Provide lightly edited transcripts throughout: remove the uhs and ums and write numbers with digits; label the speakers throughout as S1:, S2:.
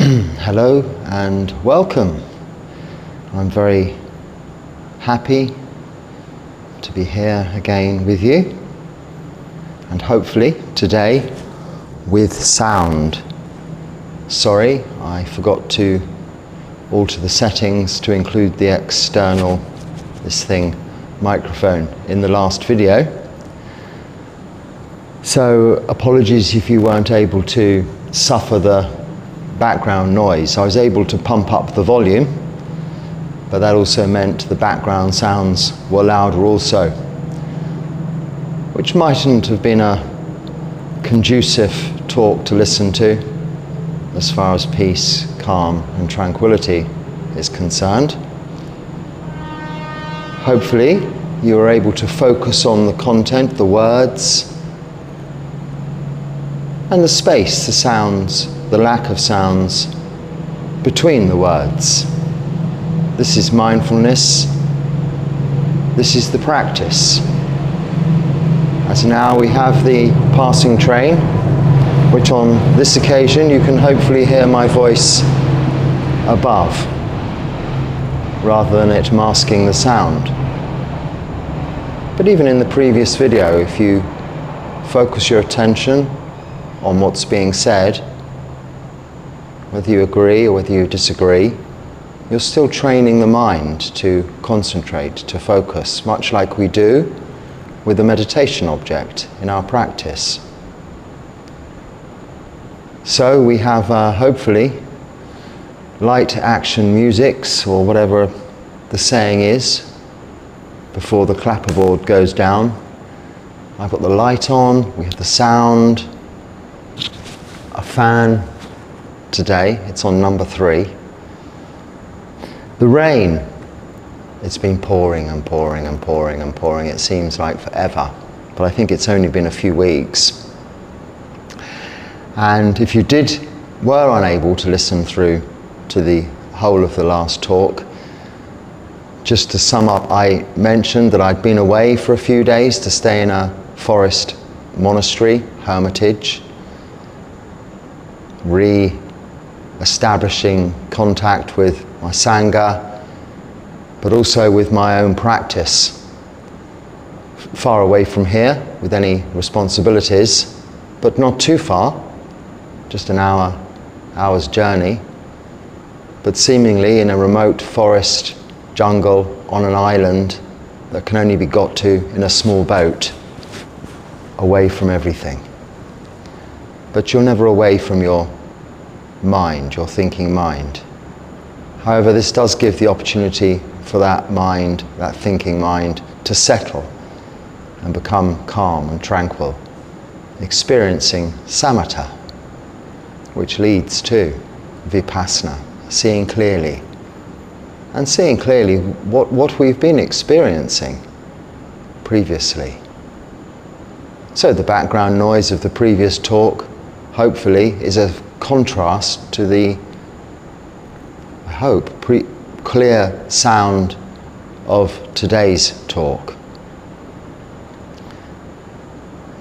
S1: Hello and welcome. I'm very happy to be here again with you, and hopefully today with sound. Sorry, I forgot to alter the settings to include the external, microphone in the last video. So apologies if you weren't able to suffer the background noise. I was able to pump up the volume, but that also meant the background sounds were louder also, which mightn't have been a conducive talk to listen to as far as peace, calm and tranquility is concerned. Hopefully you were able to focus on the content, the words, and the space, the sounds, the lack of sounds between the words. This is mindfulness. This is the practice. As now we have the passing train, which on this occasion you can hopefully hear my voice above, rather than it masking the sound. But even in the previous video, if you focus your attention on what's being said, whether you agree or whether you disagree, you're still training the mind to concentrate, to focus, much like we do with the meditation object in our practice. So we have hopefully light action musics, or whatever the saying is, before the clapperboard goes down. I've got the light on, we have the sound, a fan. Today, it's on number 3. The rain, it's been pouring and pouring and pouring and pouring. It seems like forever, but I think it's only been a few weeks. And if you were unable to listen through to the whole of the last talk, just to sum up, I mentioned that I'd been away for a few days to stay in a forest monastery, hermitage, establishing contact with my Sangha, but also with my own practice. Far away from here with any responsibilities, but not too far, just an hour's journey, but seemingly in a remote forest jungle on an island that can only be got to in a small boat, away from everything. But you're never away from your mind, your thinking mind. However, this does give the opportunity for that mind, that thinking mind, to settle and become calm and tranquil, experiencing samatha, which leads to vipassana, seeing clearly. And seeing clearly what we've been experiencing previously. So the background noise of the previous talk, hopefully, is a contrast to the, I hope, clear sound of today's talk.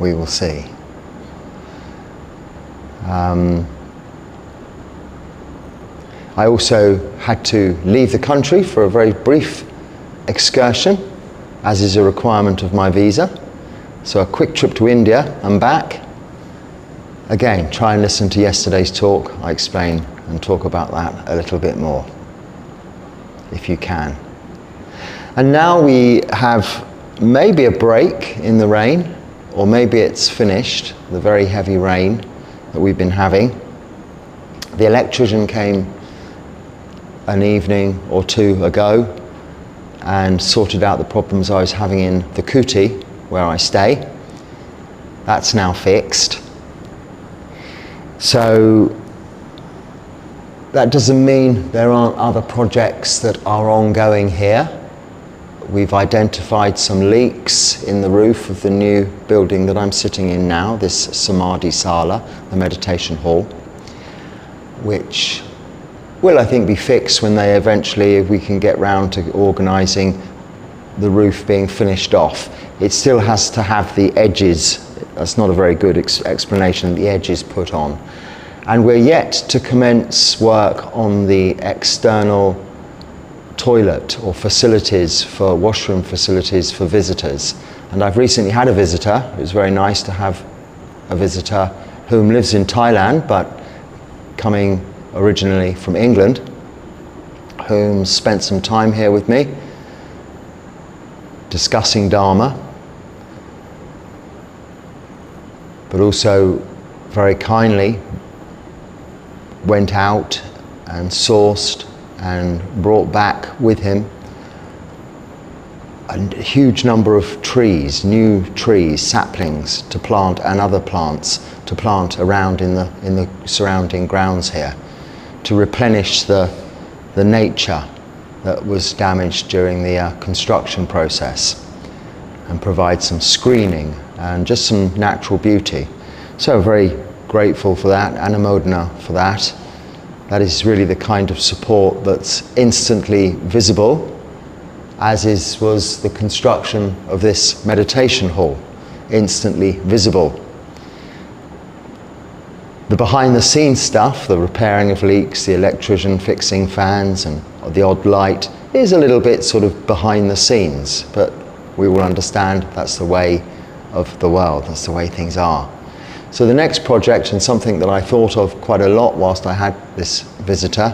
S1: We will see. I also had to leave the country for a very brief excursion, as is a requirement of my visa. So a quick trip to India and back. Again, try and listen to yesterday's talk. I explain and talk about that a little bit more, if you can. And now we have maybe a break in the rain, or maybe it's finished, the very heavy rain that we've been having. The electrician came an evening or two ago and sorted out the problems I was having in the kuti, where I stay. That's now fixed. So that doesn't mean there aren't other projects that are ongoing here. We've identified some leaks in the roof of the new building that I'm sitting in now, this Samadhi Sala, the meditation hall, which will, I think, be fixed when they eventually, if we can get round to organising the roof being finished off. It still has to have the edges, that's not a very good explanation, the edges put on. And we're yet to commence work on the external toilet or facilities for washroom facilities for visitors. And I've recently had a visitor. It was very nice to have a visitor whom lives in Thailand but coming originally from England, whom spent some time here with me discussing Dharma, but also very kindly went out and sourced and brought back with him a huge number of trees, new trees, saplings to plant, and other plants to plant around in the surrounding grounds here, to replenish the nature that was damaged during the construction process, and provide some screening and just some natural beauty. So very grateful for that, anumodana for that. That is really the kind of support that's instantly visible, as was the construction of this meditation hall, instantly visible. The behind the scenes stuff, the repairing of leaks, the electrician fixing fans and the odd light, is a little bit sort of behind the scenes, but we will understand that's the way of the world, that's the way things are. So the next project, and something that I thought of quite a lot whilst I had this visitor,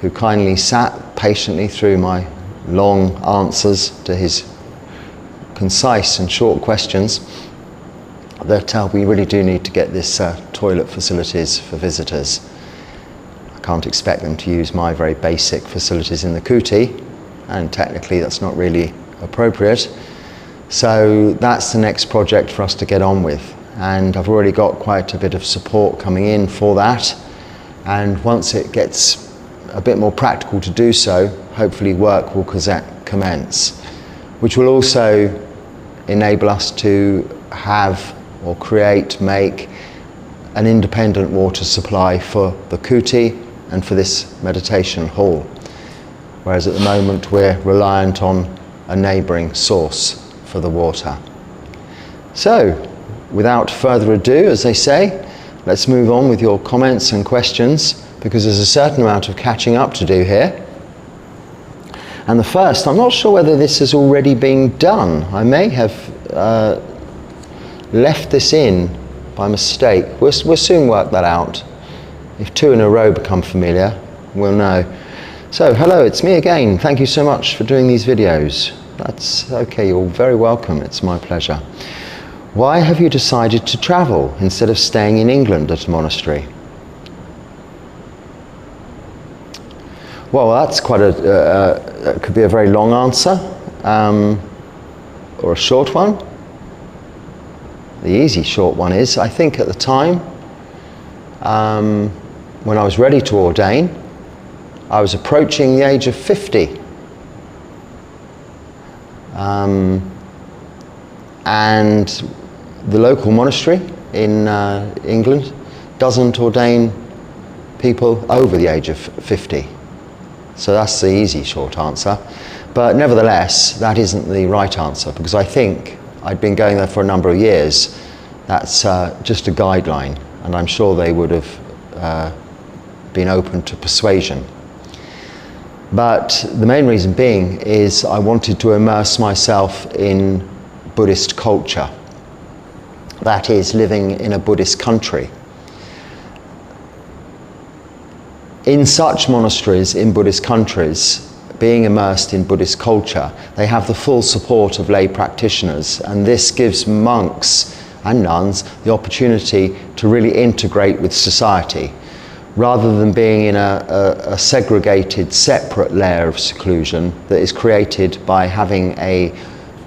S1: who kindly sat patiently through my long answers to his concise and short questions, that we really do need to get this toilet facilities for visitors. I can't expect them to use my very basic facilities in the kuti, and technically that's not really appropriate. So that's the next project for us to get on with, and I've already got quite a bit of support coming in for that, and once it gets a bit more practical to do so, hopefully work will commence, which will also enable us to have or make an independent water supply for the kuti and for this meditation hall, whereas at the moment we're reliant on a neighbouring source for the water. So, without further ado, as they say, let's move on with your comments and questions, because there's a certain amount of catching up to do here. And the first, I'm not sure whether this has already been done. I may have left this in by mistake. We'll soon work that out. If two in a row become familiar, we'll know. So, hello, it's me again. Thank you so much for doing these videos. That's okay, you're very welcome. It's my pleasure. Why have you decided to travel instead of staying in England at a monastery? Well, that's quite could be a very long answer, or a short one. The easy short one is, I think at the time, when I was ready to ordain, I was approaching the age of 50. And the local monastery in England doesn't ordain people over the age of 50. So that's the easy short answer. But nevertheless, that isn't the right answer, because I think I'd been going there for a number of years. That's just a guideline, and I'm sure they would have been open to persuasion. But the main reason being is I wanted to immerse myself in Buddhist culture. That is, living in a Buddhist country. In such monasteries, in Buddhist countries, being immersed in Buddhist culture, they have the full support of lay practitioners, and this gives monks and nuns the opportunity to really integrate with society, rather than being in a segregated, separate layer of seclusion that is created by having a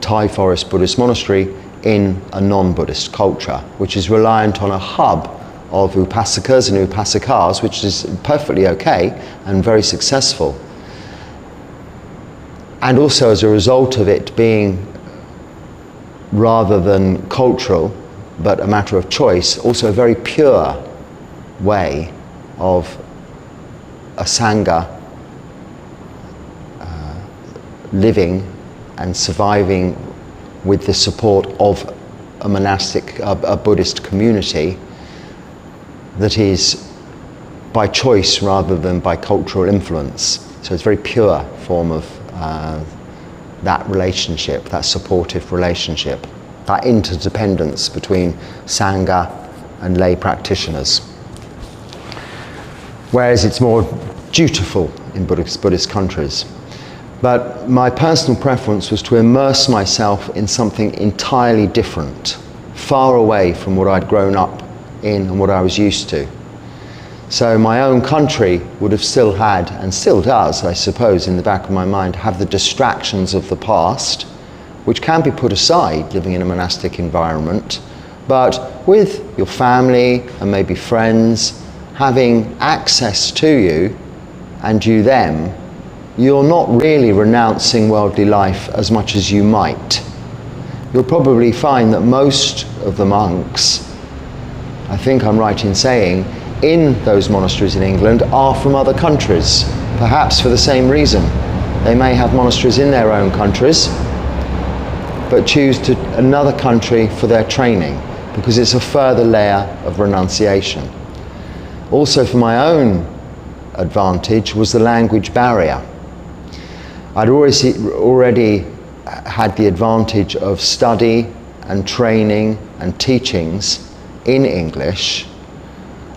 S1: Thai forest Buddhist monastery in a non-Buddhist culture, which is reliant on a hub of upasakas and upasikas, which is perfectly okay and very successful. And also, as a result of it being, rather than cultural, but a matter of choice, also a very pure way of a sangha living and surviving with the support of a monastic, a Buddhist community that is by choice rather than by cultural influence. So it's a very pure form of that relationship, that supportive relationship, that interdependence between Sangha and lay practitioners. Whereas it's more dutiful in Buddhist countries. But my personal preference was to immerse myself in something entirely different, far away from what I'd grown up in and what I was used to. So my own country would have still had, and still does, I suppose, in the back of my mind, have the distractions of the past, which can be put aside living in a monastic environment, but with your family and maybe friends having access to you and you them, you're not really renouncing worldly life as much as you might. You'll probably find that most of the monks, I think I'm right in saying, in those monasteries in England are from other countries, perhaps for the same reason. They may have monasteries in their own countries, but choose another country for their training, because it's a further layer of renunciation. Also, for my own advantage was the language barrier. I'd already had the advantage of study and training and teachings in English,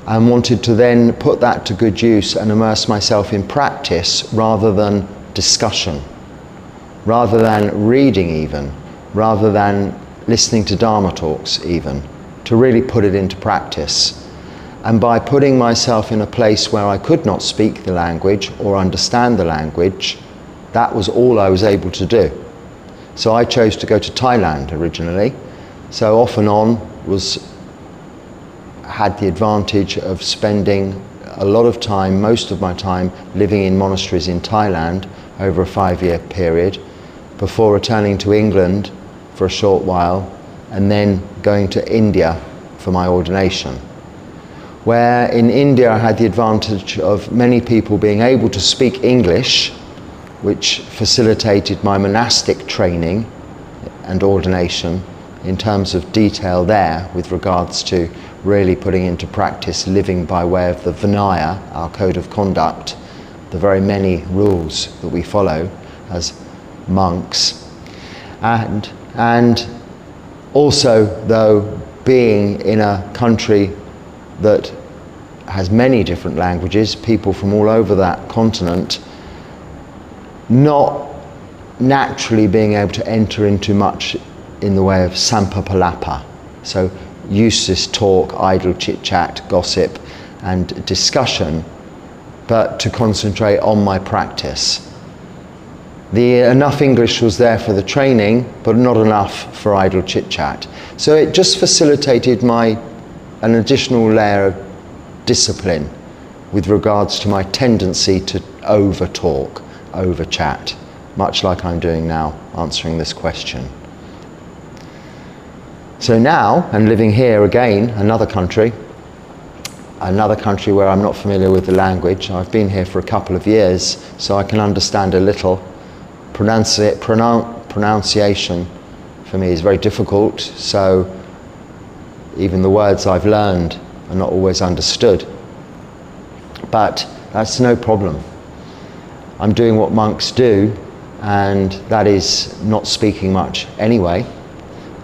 S1: and wanted to then put that to good use and immerse myself in practice rather than discussion, rather than reading even, rather than listening to Dharma talks even, to really put it into practice. And by putting myself in a place where I could not speak the language or understand the language, that was all I was able to do. So I chose to go to Thailand originally, so off and on had the advantage of spending a lot of time, most of my time, living in monasteries in Thailand over a 5-year period, before returning to England for a short while, and then going to India for my ordination. Where in India I had the advantage of many people being able to speak English, which facilitated my monastic training and ordination in terms of detail there with regards to really putting into practice living by way of the Vinaya, our code of conduct, the very many rules that we follow as monks. And also, though, being in a country that has many different languages, people from all over that continent, not naturally being able to enter into much in the way of sampapalapa, so useless talk, idle chit-chat, gossip and discussion, but to concentrate on my practice. Enough English was there for the training, but not enough for idle chit-chat. So it just facilitated an additional layer of discipline with regards to my tendency to over-talk, over-chat, much like I'm doing now, answering this question. So now, and living here again, another country where I'm not familiar with the language. I've been here for a couple of years, so I can understand a little. Pronunciation for me is very difficult, so even the words I've learned are not always understood. But that's no problem. I'm doing what monks do, and that is not speaking much anyway.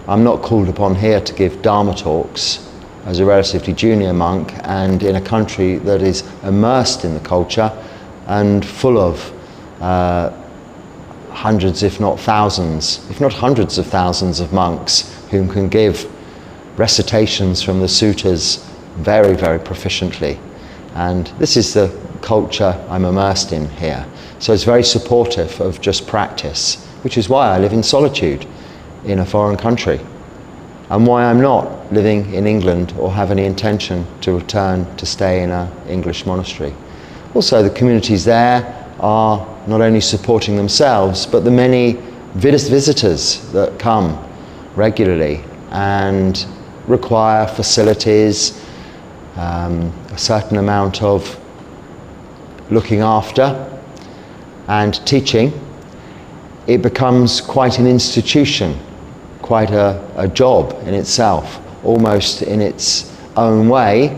S1: I'm not called upon here to give Dharma talks as a relatively junior monk and in a country that is immersed in the culture and full of hundreds, if not thousands, if not hundreds of thousands of monks whom can give recitations from the suttas very, very proficiently. And this is the culture I'm immersed in here. So it's very supportive of just practice, which is why I live in solitude in a foreign country, and why I'm not living in England or have any intention to return to stay in an English monastery. Also, the communities there are not only supporting themselves, but the many visitors that come regularly and require facilities, a certain amount of looking after and teaching. It becomes quite an institution, quite a job in itself, almost in its own way,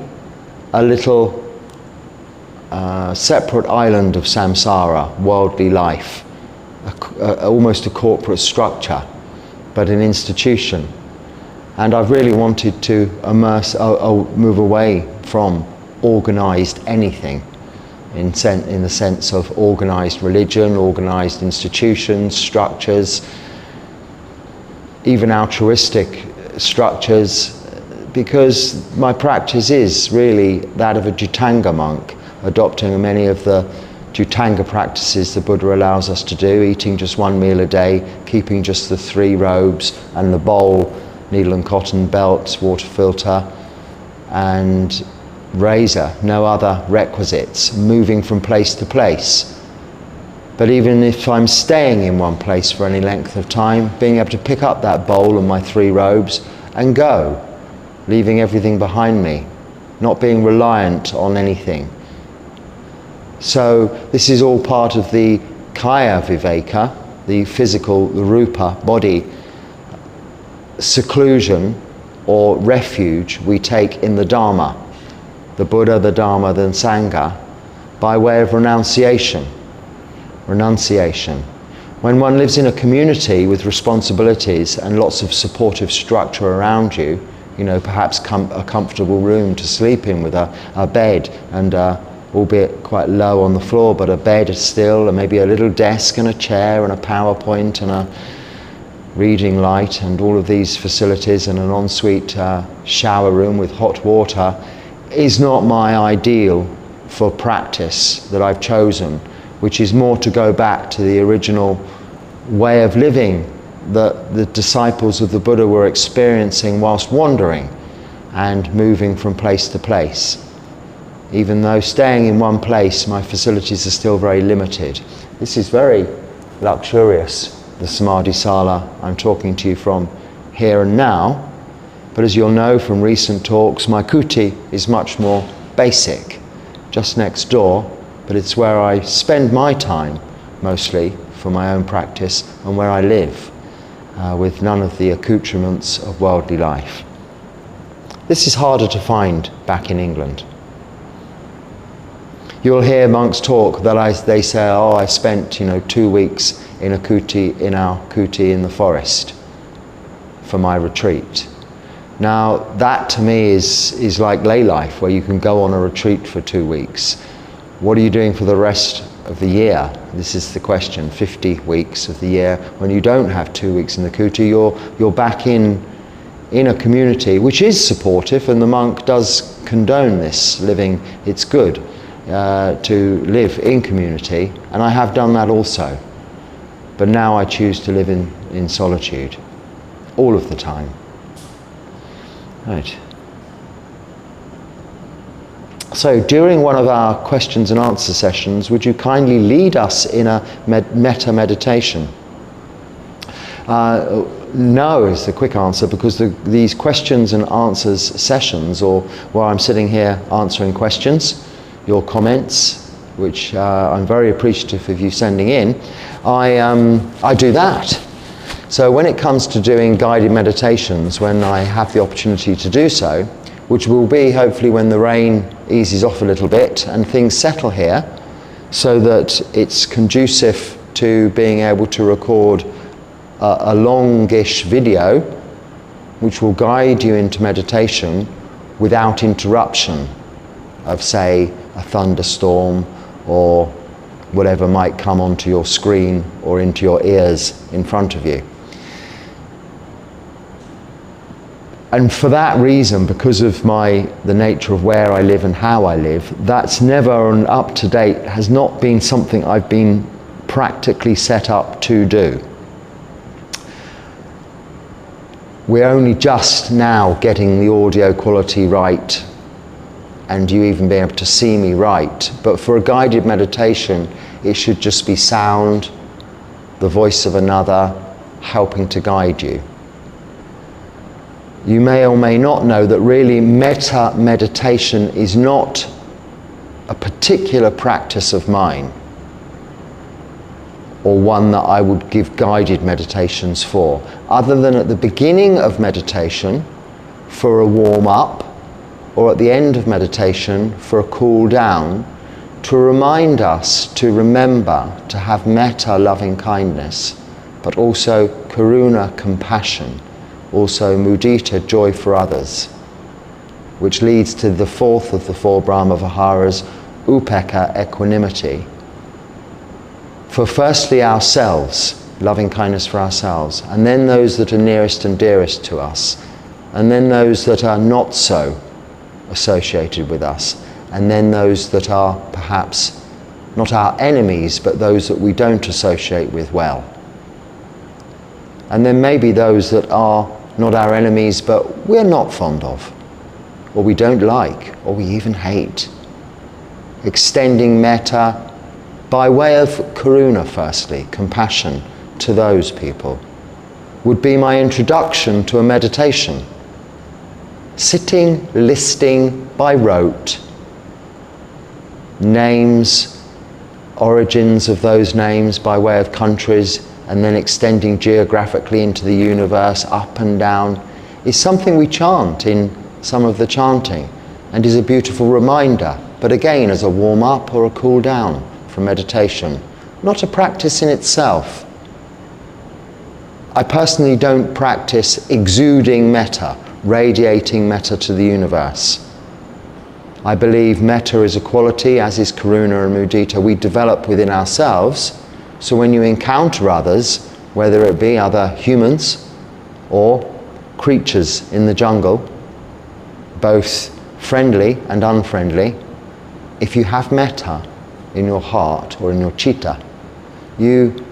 S1: a little separate island of samsara, worldly life, almost a corporate structure, but an institution. And I've really wanted to move away from organised anything, in the sense of organised religion, organised institutions, structures, even altruistic structures, because my practice is really that of a Jatanga monk, adopting many of the Jatanga practices the Buddha allows us to do, eating just one meal a day, keeping just the 3 robes and the bowl, needle and cotton belts, water filter, and razor, no other requisites, moving from place to place. But even if I'm staying in one place for any length of time, being able to pick up that bowl and my 3 robes and go, leaving everything behind me, not being reliant on anything. So this is all part of the kaya viveka, the physical, the rupa, body, seclusion or refuge we take in the Dharma, the Buddha, the Dharma, the Sangha, by way of renunciation. Renunciation. When one lives in a community with responsibilities and lots of supportive structure around you, you know, perhaps a comfortable room to sleep in with a bed and albeit quite low on the floor, but a bed still, and maybe a little desk and a chair and a PowerPoint and a reading light and all of these facilities and an ensuite shower room with hot water is not my ideal for practice that I've chosen, which is more to go back to the original way of living that the disciples of the Buddha were experiencing whilst wandering and moving from place to place. Even though staying in one place, my facilities are still very limited. This is very luxurious, the Samadhi Sala I'm talking to you from here and now. But as you'll know from recent talks, my kuti is much more basic, just next door, but it's where I spend my time mostly for my own practice and where I live, with none of the accoutrements of worldly life. This is harder to find back in England. You'll hear monks talk that they say, oh, I spent 2 weeks in our kuti in the forest for my retreat. Now that to me is like lay life, where you can go on a retreat for 2 weeks. What are you doing for the rest of the year? This is the question. 50 weeks of the year, when you don't have 2 weeks in the kuti, you're back in a community which is supportive, and the monk does condone this living. It's good to live in community, and I have done that also. But now I choose to live in solitude all of the time. Right. So during one of our questions and answer sessions, would you kindly lead us in a metta meditation? No is the quick answer, because these questions and answers sessions, or where I'm sitting here answering questions, your comments, which I'm very appreciative of you sending in, I do that. So when it comes to doing guided meditations, when I have the opportunity to do so, which will be hopefully when the rain eases off a little bit and things settle here, so that it's conducive to being able to record a longish video which will guide you into meditation without interruption of, say, a thunderstorm or whatever might come onto your screen or into your ears in front of you. And for that reason, because of the nature of where I live and how I live, that's never an up-to-date, has not been something I've been practically set up to do. We're only just now getting the audio quality right, and you even being able to see me right. But for a guided meditation, it should just be sound, the voice of another, helping to guide you. You may or may not know that really metta meditation is not a particular practice of mine, or one that I would give guided meditations for, other than at the beginning of meditation for a warm-up, or at the end of meditation for a cool down, to remind us to remember to have metta, loving kindness, but also karuna, compassion, also mudita, joy for others, which leads to the fourth of the four Brahma Viharas, upekkha, equanimity. For firstly ourselves, loving kindness for ourselves, and then those that are nearest and dearest to us, and then those that are not so associated with us, and then those that are perhaps not our enemies, but those that we don't associate with well. And then maybe those that are not our enemies, but we're not fond of, or we don't like, or we even hate. Extending metta by way of karuna, firstly, compassion to those people, would be my introduction to a meditation. Sitting, listing by rote, names, origins of those names by way of countries, and then extending geographically into the universe, up and down, is something we chant in some of the chanting, and is a beautiful reminder, but again as a warm-up or a cool-down from meditation, not a practice in itself. I personally don't practice exuding metta, radiating metta to the universe. I believe metta is a quality, as is karuna and mudita, we develop within ourselves. So when you encounter others, whether it be other humans or creatures in the jungle, both friendly and unfriendly, if you have metta in your heart or in your citta, you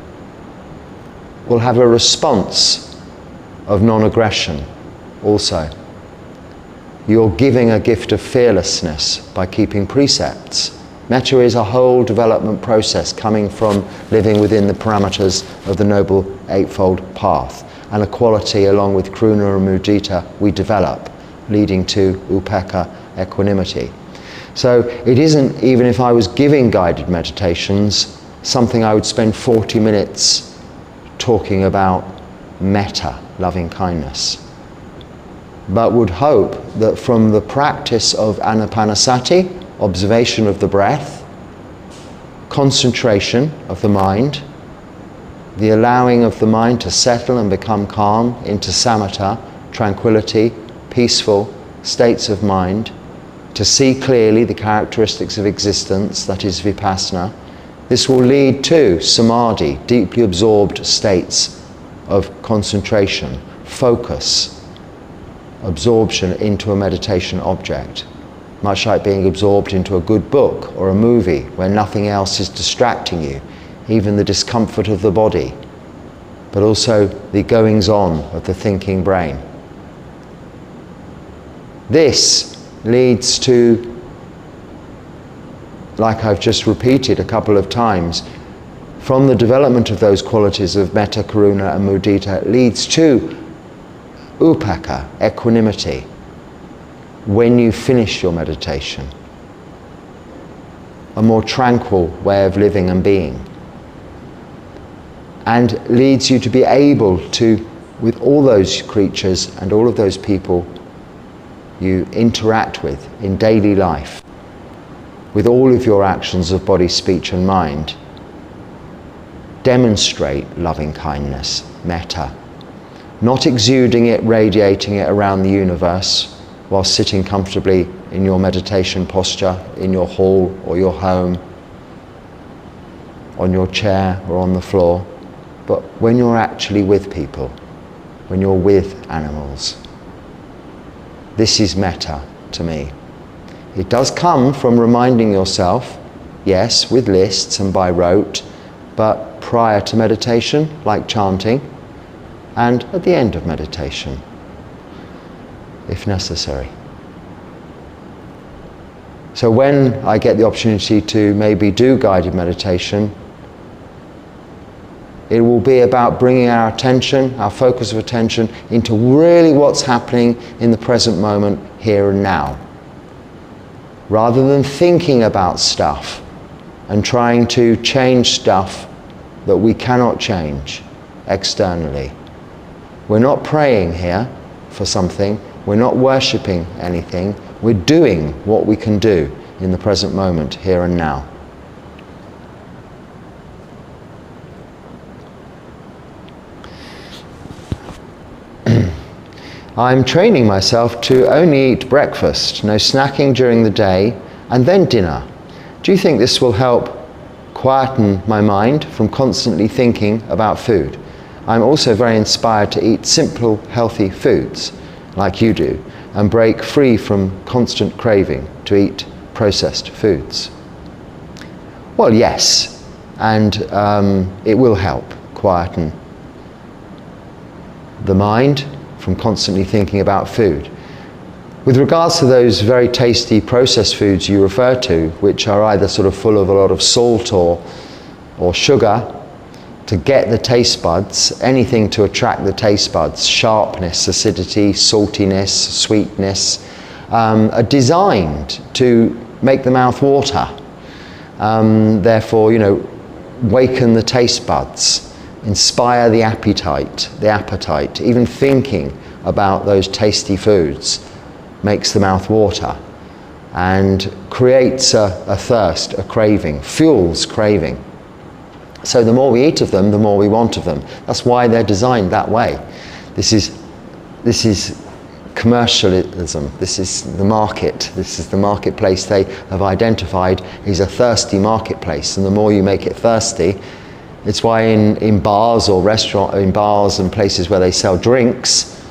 S1: will have a response of non-aggression also. You're giving a gift of fearlessness by keeping precepts. Metta is a whole development process coming from living within the parameters of the Noble Eightfold Path, and a quality along with karuna and mudita we develop, leading to upekkha, equanimity. So it isn't, even if I was giving guided meditations, something I would spend 40 minutes talking about metta, loving kindness. But would hope that from the practice of anapanasati, observation of the breath, concentration of the mind, the allowing of the mind to settle and become calm into samatha, tranquility, peaceful states of mind, to see clearly the characteristics of existence, that is vipassana, this will lead to samadhi, deeply absorbed states of concentration, focus, absorption into a meditation object. Much like being absorbed into a good book or a movie where nothing else is distracting you, even the discomfort of the body, but also the goings-on of the thinking brain. This leads to, like I've just repeated a couple of times, from the development of those qualities of metta, karuna and mudita, it leads to upekkha, equanimity, when you finish your meditation. A more tranquil way of living and being. And leads you to be able to, with all those creatures and all of those people you interact with in daily life, with all of your actions of body, speech and mind, demonstrate loving kindness, metta. Not exuding it, radiating it around the universe while sitting comfortably in your meditation posture, in your hall or your home, on your chair or on the floor, but when you're actually with people, when you're with animals. This is metta to me. It does come from reminding yourself, yes, with lists and by rote, but prior to meditation, like chanting, and at the end of meditation, if necessary. So when I get the opportunity to maybe do guided meditation, it will be about bringing our attention, our focus of attention, into really what's happening in the present moment, here and now. Rather than thinking about stuff and trying to change stuff that we cannot change externally. We're not praying here for something, we're not worshipping anything, we're doing what we can do in the present moment, here and now. I'm training myself to only eat breakfast, no snacking during the day, and then dinner. Do you think this will help quieten my mind from constantly thinking about food? I'm also very inspired to eat simple, healthy foods, like you do, and break free from constant craving to eat processed foods. Well, yes, and it will help quieten the mind from constantly thinking about food. With regards to those very tasty processed foods you refer to, which are either sort of full of a lot of salt or sugar, to get the taste buds, anything to attract the taste buds, sharpness, acidity, saltiness, sweetness, are designed to make the mouth water. Therefore, waken the taste buds, inspire the appetite. Even thinking about those tasty foods makes the mouth water and creates a thirst, a craving, fuels craving. So the more we eat of them, the more we want of them. That's why they're designed that way. This is commercialism. This is the market. This is the marketplace they have identified is a thirsty marketplace. And the more you make it thirsty, it's why in bars or in bars and places where they sell drinks,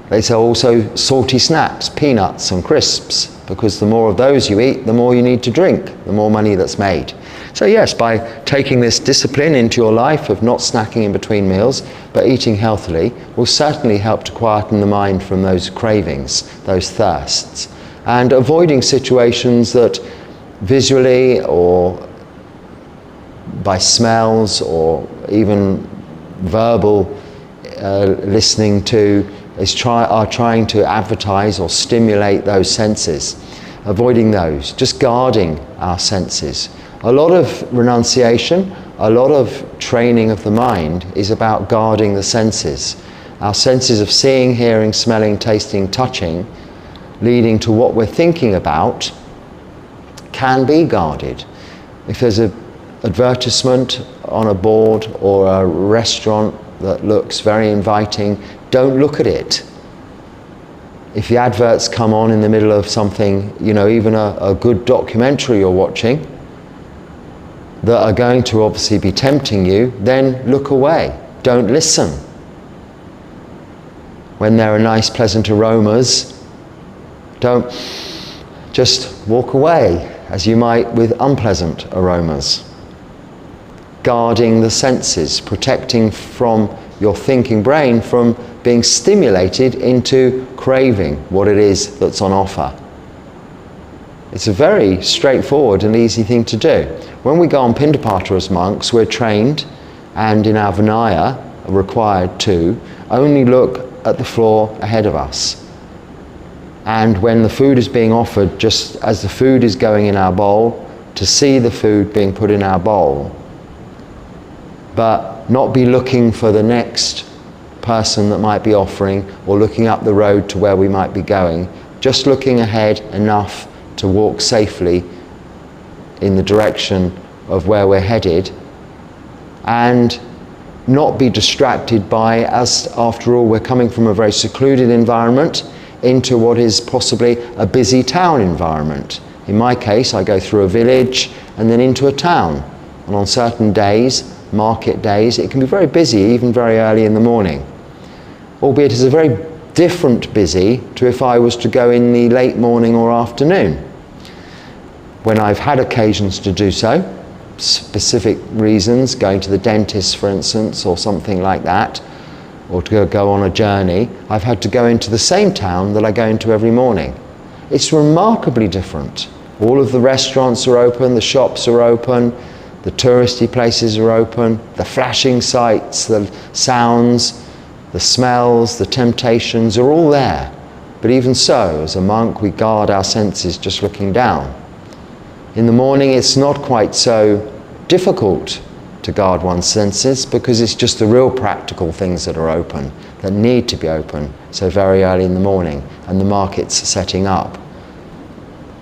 S1: they sell also salty snacks, peanuts and crisps, because the more of those you eat, the more you need to drink, the more money that's made. So yes, by taking this discipline into your life of not snacking in between meals, but eating healthily, will certainly help to quieten the mind from those cravings, those thirsts, and avoiding situations that visually or by smells or even verbal listening to are trying to advertise or stimulate those senses. Avoiding those, just guarding our senses. A lot of renunciation, a lot of training of the mind is about guarding the senses. Our senses of seeing, hearing, smelling, tasting, touching, leading to what we're thinking about, can be guarded. If there's an advertisement on a board or a restaurant that looks very inviting, don't look at it. If the adverts come on in the middle of something, even a good documentary you're watching, that are going to obviously be tempting you, then look away. Don't listen. When there are nice, pleasant aromas, don't just walk away as you might with unpleasant aromas. Guarding the senses, protecting from your thinking brain from being stimulated into craving what it is that's on offer. It's a very straightforward and easy thing to do. When we go on Pindapata as monks, we're trained, and in our Vinaya are required to only look at the floor ahead of us. And when the food is being offered, just as the food is going in our bowl, to see the food being put in our bowl, but not be looking for the next person that might be offering or looking up the road to where we might be going, just looking ahead enough to walk safely in the direction of where we're headed, and not be distracted by, as after all we're coming from a very secluded environment into what is possibly a busy town environment. In my case, I go through a village and then into a town, and on certain days, market days, it can be very busy, even very early in the morning, albeit it's a very different busy to if I was to go in the late morning or afternoon. When I've had occasions to do so, specific reasons, going to the dentist for instance, or something like that, or to go on a journey, I've had to go into the same town that I go into every morning. It's remarkably different. All of the restaurants are open, the shops are open, the touristy places are open, the flashing sights, the sounds, the smells, the temptations are all there. But even so, as a monk, we guard our senses just looking down. In the morning, it's not quite so difficult to guard one's senses because it's just the real practical things that are open, that need to be open, so very early in the morning, and the market's setting up.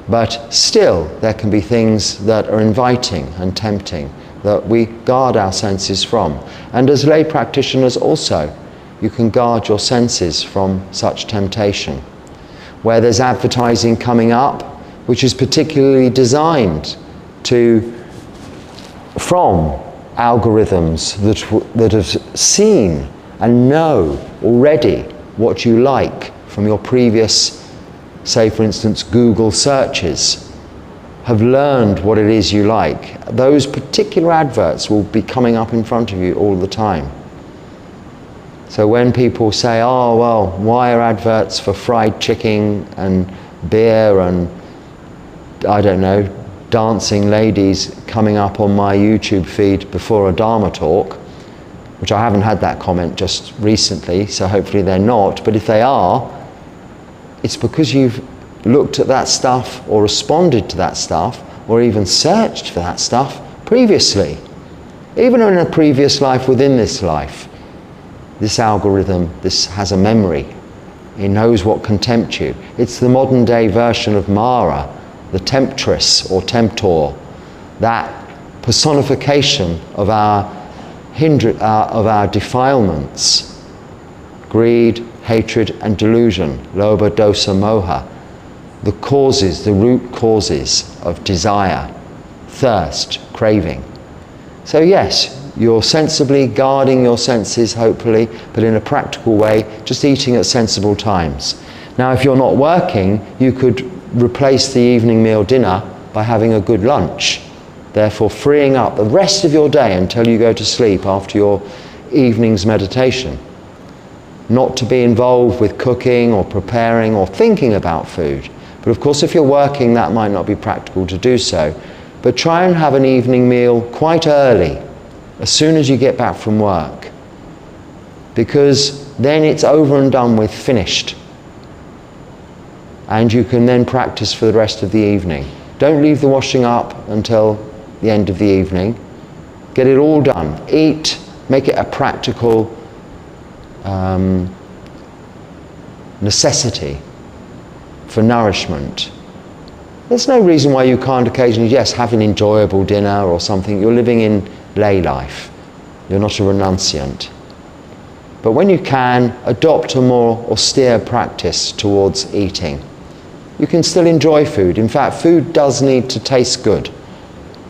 S1: But still, there can be things that are inviting and tempting that we guard our senses from. And as lay practitioners also, you can guard your senses from such temptation. Where there's advertising coming up, which is particularly designed from algorithms that have seen and know already what you like from your previous, say for instance, Google searches, have learned what it is you like. Those particular adverts will be coming up in front of you all the time. So when people say, oh, well, why are adverts for fried chicken and beer and, I don't know, dancing ladies coming up on my YouTube feed before a Dharma talk, which I haven't had that comment just recently, so hopefully they're not, but if they are, it's because you've looked at that stuff or responded to that stuff or even searched for that stuff previously. Even in a previous life within this life, this algorithm, this has a memory. It knows what can tempt you. It's the modern day version of Mara, the temptress or temptor, that personification of our defilements, greed, hatred and delusion, lobha, dosa, moha, the causes, the root causes of desire, thirst, craving. So yes, you're sensibly guarding your senses, hopefully, but in a practical way, just eating at sensible times. Now, if you're not working, you could replace the evening meal dinner by having a good lunch, therefore freeing up the rest of your day until you go to sleep after your evening's meditation. Not to be involved with cooking or preparing or thinking about food. But of course, if you're working, that might not be practical to do so. But try and have an evening meal quite early, as soon as you get back from work, because then it's over and done with, finished. And you can then practice for the rest of the evening. Don't leave the washing up until the end of the evening. Get it all done. Eat, make it a practical necessity for nourishment. There's no reason why you can't occasionally, yes, have an enjoyable dinner or something. You're living in lay life. You're not a renunciant. But when you can, adopt a more austere practice towards eating. You can still enjoy food. In fact, food does need to taste good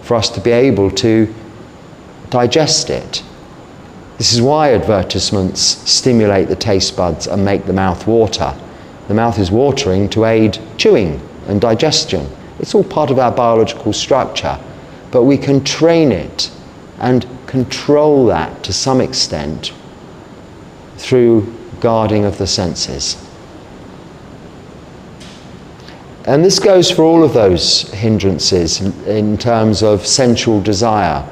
S1: for us to be able to digest it. This is why advertisements stimulate the taste buds and make the mouth water. The mouth is watering to aid chewing and digestion. It's all part of our biological structure, but we can train it and control that to some extent through guarding of the senses. And this goes for all of those hindrances in terms of sensual desire,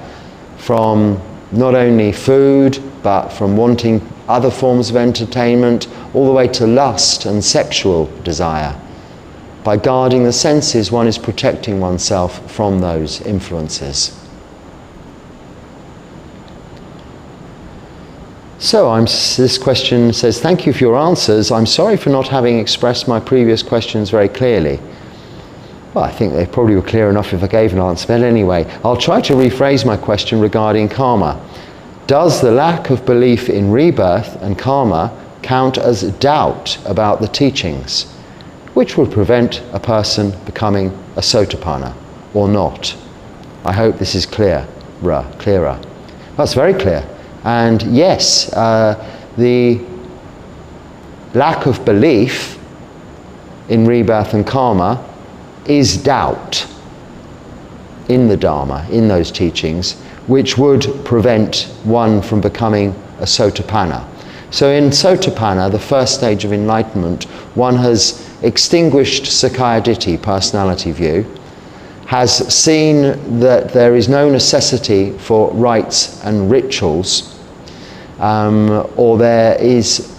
S1: from not only food, but from wanting other forms of entertainment, all the way to lust and sexual desire. By guarding the senses, one is protecting oneself from those influences. So this question says, thank you for your answers. I'm sorry for not having expressed my previous questions very clearly. Well, I think they probably were clear enough if I gave an answer, but anyway, I'll try to rephrase my question regarding karma. Does the lack of belief in rebirth and karma count as doubt about the teachings, which would prevent a person becoming a sotapanna, or not? I hope this is clearer. That's very clear. And yes, the lack of belief in rebirth and karma is doubt in the Dharma, in those teachings, which would prevent one from becoming a sotapanna. So in sotapanna, the first stage of enlightenment, one has extinguished Sakkaya Ditthi, personality view, has seen that there is no necessity for rites and rituals, or there is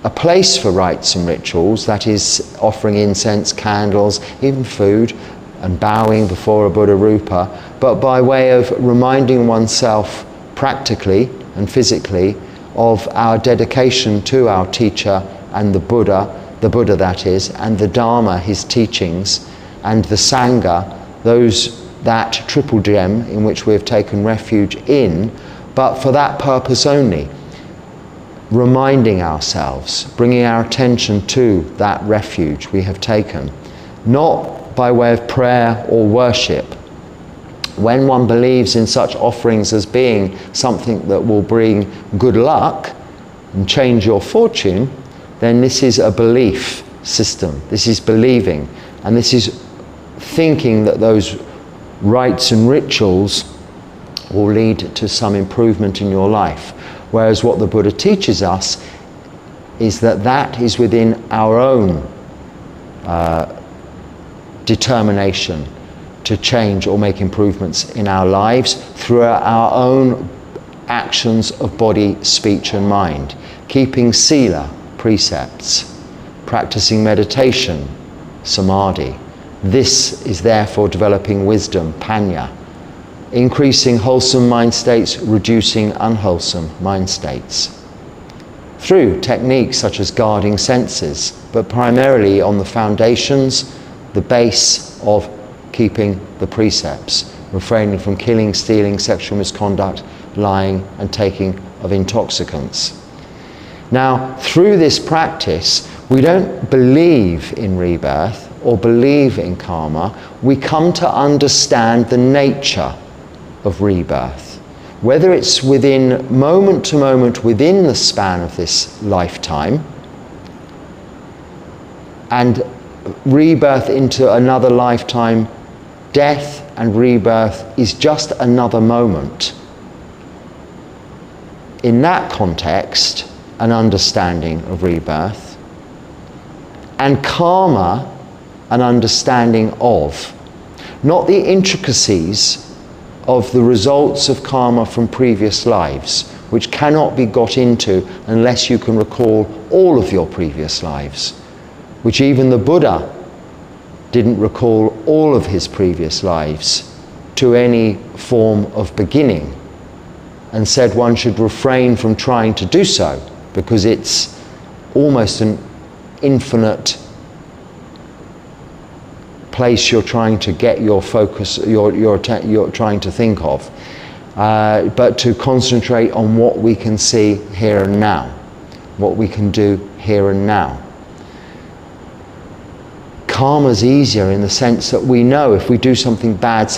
S1: a place for rites and rituals, that is offering incense, candles, even food, and bowing before a Buddha Rupa, but by way of reminding oneself practically and physically of our dedication to our teacher and the Buddha that is, and the Dharma, his teachings, and the Sangha, that triple gem in which we have taken refuge in, but for that purpose only. reminding ourselves, bringing our attention to that refuge we have taken, not by way of prayer or worship. When one believes in such offerings as being something that will bring good luck and change your fortune, then this is a belief system. This is believing, and this is thinking that those rites and rituals will lead to some improvement in your life. Whereas what the Buddha teaches us is that that is within our own determination to change or make improvements in our lives through our own actions of body, speech and mind. Keeping sila, precepts, practicing meditation, samadhi. This is therefore developing wisdom, panya, increasing wholesome mind states, reducing unwholesome mind states. Through techniques such as guarding senses, but primarily on the foundations, the base of keeping the precepts, refraining from killing, stealing, sexual misconduct, lying and taking of intoxicants. Now, through this practice, we don't believe in rebirth or believe in karma. We come to understand the nature of rebirth. Whether it's within moment to moment within the span of this lifetime and rebirth into another lifetime, death and rebirth is just another moment. In that context, an understanding of rebirth, and karma, an understanding of, not the intricacies of the results of karma from previous lives, which cannot be got into unless you can recall all of your previous lives, which even the Buddha didn't recall all of his previous lives to any form of beginning, and said one should refrain from trying to do so because it's almost an infinite place you're trying to get your focus, you're trying to think of, but to concentrate on what we can see here and now, what we can do here and now. Karma's easier in the sense that we know if we do something bad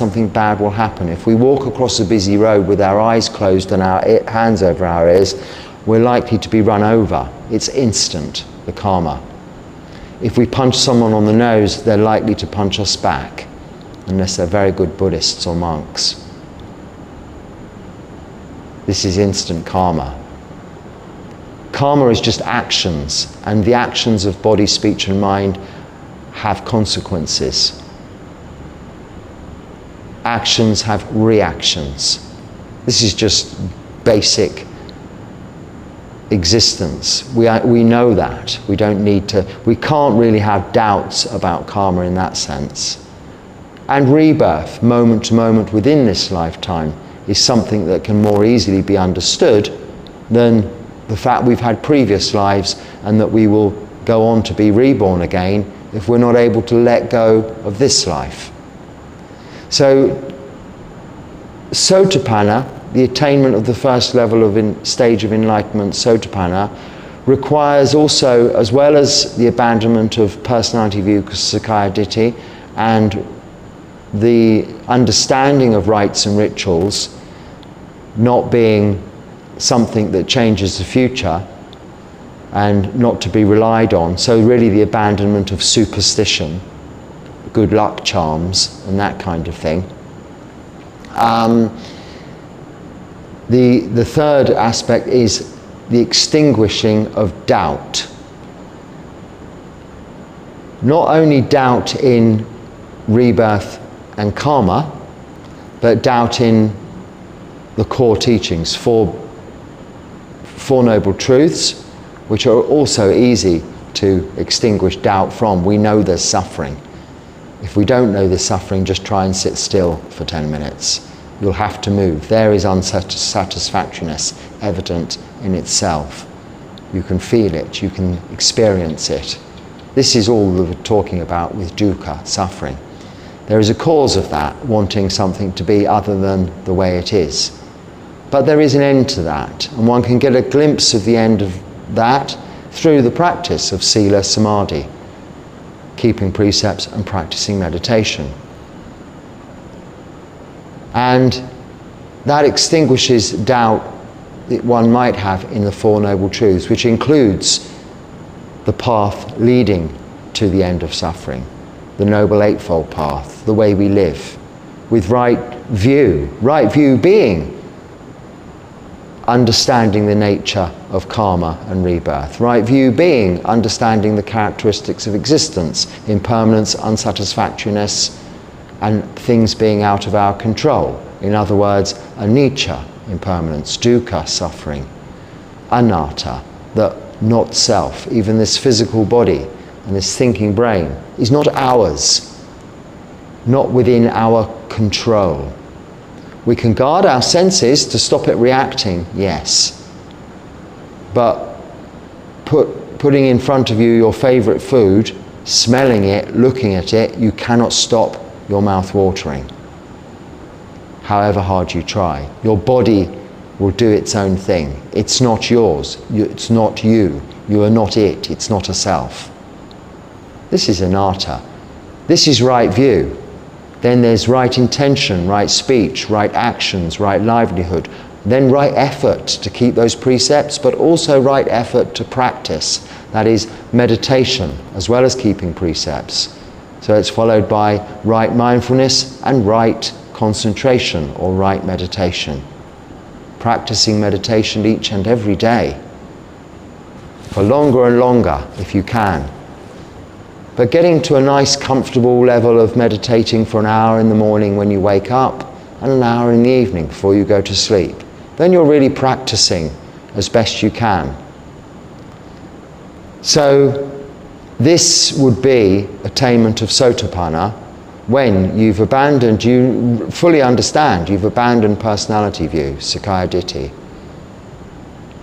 S1: will happen. If we walk across a busy road with our eyes closed and our hands over our ears, we're likely to be run over. It's instant, the karma. If we punch someone on the nose, they're likely to punch us back, unless they're very good Buddhists or monks. This is instant karma. Karma is just actions, and the actions of body, speech and mind have consequences. Actions have reactions. This is just basic existence. We know that. We don't need to, we can't really have doubts about karma in that sense. And rebirth, moment to moment within this lifetime, is something that can more easily be understood than the fact we've had previous lives and that we will go on to be reborn again if we're not able to let go of this life. So, Sotapanna, the attainment of the first level of stage of enlightenment, Sotapanna, requires also, as well as the abandonment of personality view, Sakkaya Ditthi, and the understanding of rites and rituals not being something that changes the future and not to be relied on. So really the abandonment of superstition, good luck charms and that kind of thing. The third aspect is the extinguishing of doubt. Not only doubt in rebirth and karma, but doubt in the core teachings, Four Noble Truths, which are also easy to extinguish doubt from. We know there's suffering. If we don't know there's suffering, just try and sit still for 10 minutes. You'll have to move. There is unsatisfactoriness evident in itself. You can feel it, you can experience it. This is all that we're talking about with dukkha, suffering. There is a cause of that, wanting something to be other than the way it is. But there is an end to that, and one can get a glimpse of the end of that through the practice of sila samadhi, keeping precepts and practicing meditation. And that extinguishes doubt that one might have in the Four Noble Truths, which includes the path leading to the end of suffering, the Noble Eightfold Path, the way we live, with right view being understanding the nature of karma and rebirth. Right view being understanding the characteristics of existence, impermanence, unsatisfactoriness, and things being out of our control. In other words, anicca, impermanence, dukkha, suffering, anatta, the not self. Even this physical body and this thinking brain is not ours, not within our control. We can guard our senses to stop it reacting, yes. But putting in front of you your favourite food, smelling it, looking at it, you cannot stop your mouth watering, however hard you try. Your body will do its own thing. It's not yours. It's not you. You are not it. It's not a self. This is anatta. This is right view. Then there's right intention, right speech, right actions, right livelihood. Then right effort to keep those precepts, but also right effort to practice. That is meditation, as well as keeping precepts. So it's followed by right mindfulness and right concentration, or right meditation. Practicing meditation each and every day, for longer and longer if you can. But getting to a nice comfortable level of meditating for an hour in the morning when you wake up, and an hour in the evening before you go to sleep. Then you're really practicing as best you can. So this would be attainment of sotapanna when you've abandoned, you fully understand, you've abandoned personality view, sakkaya ditthi.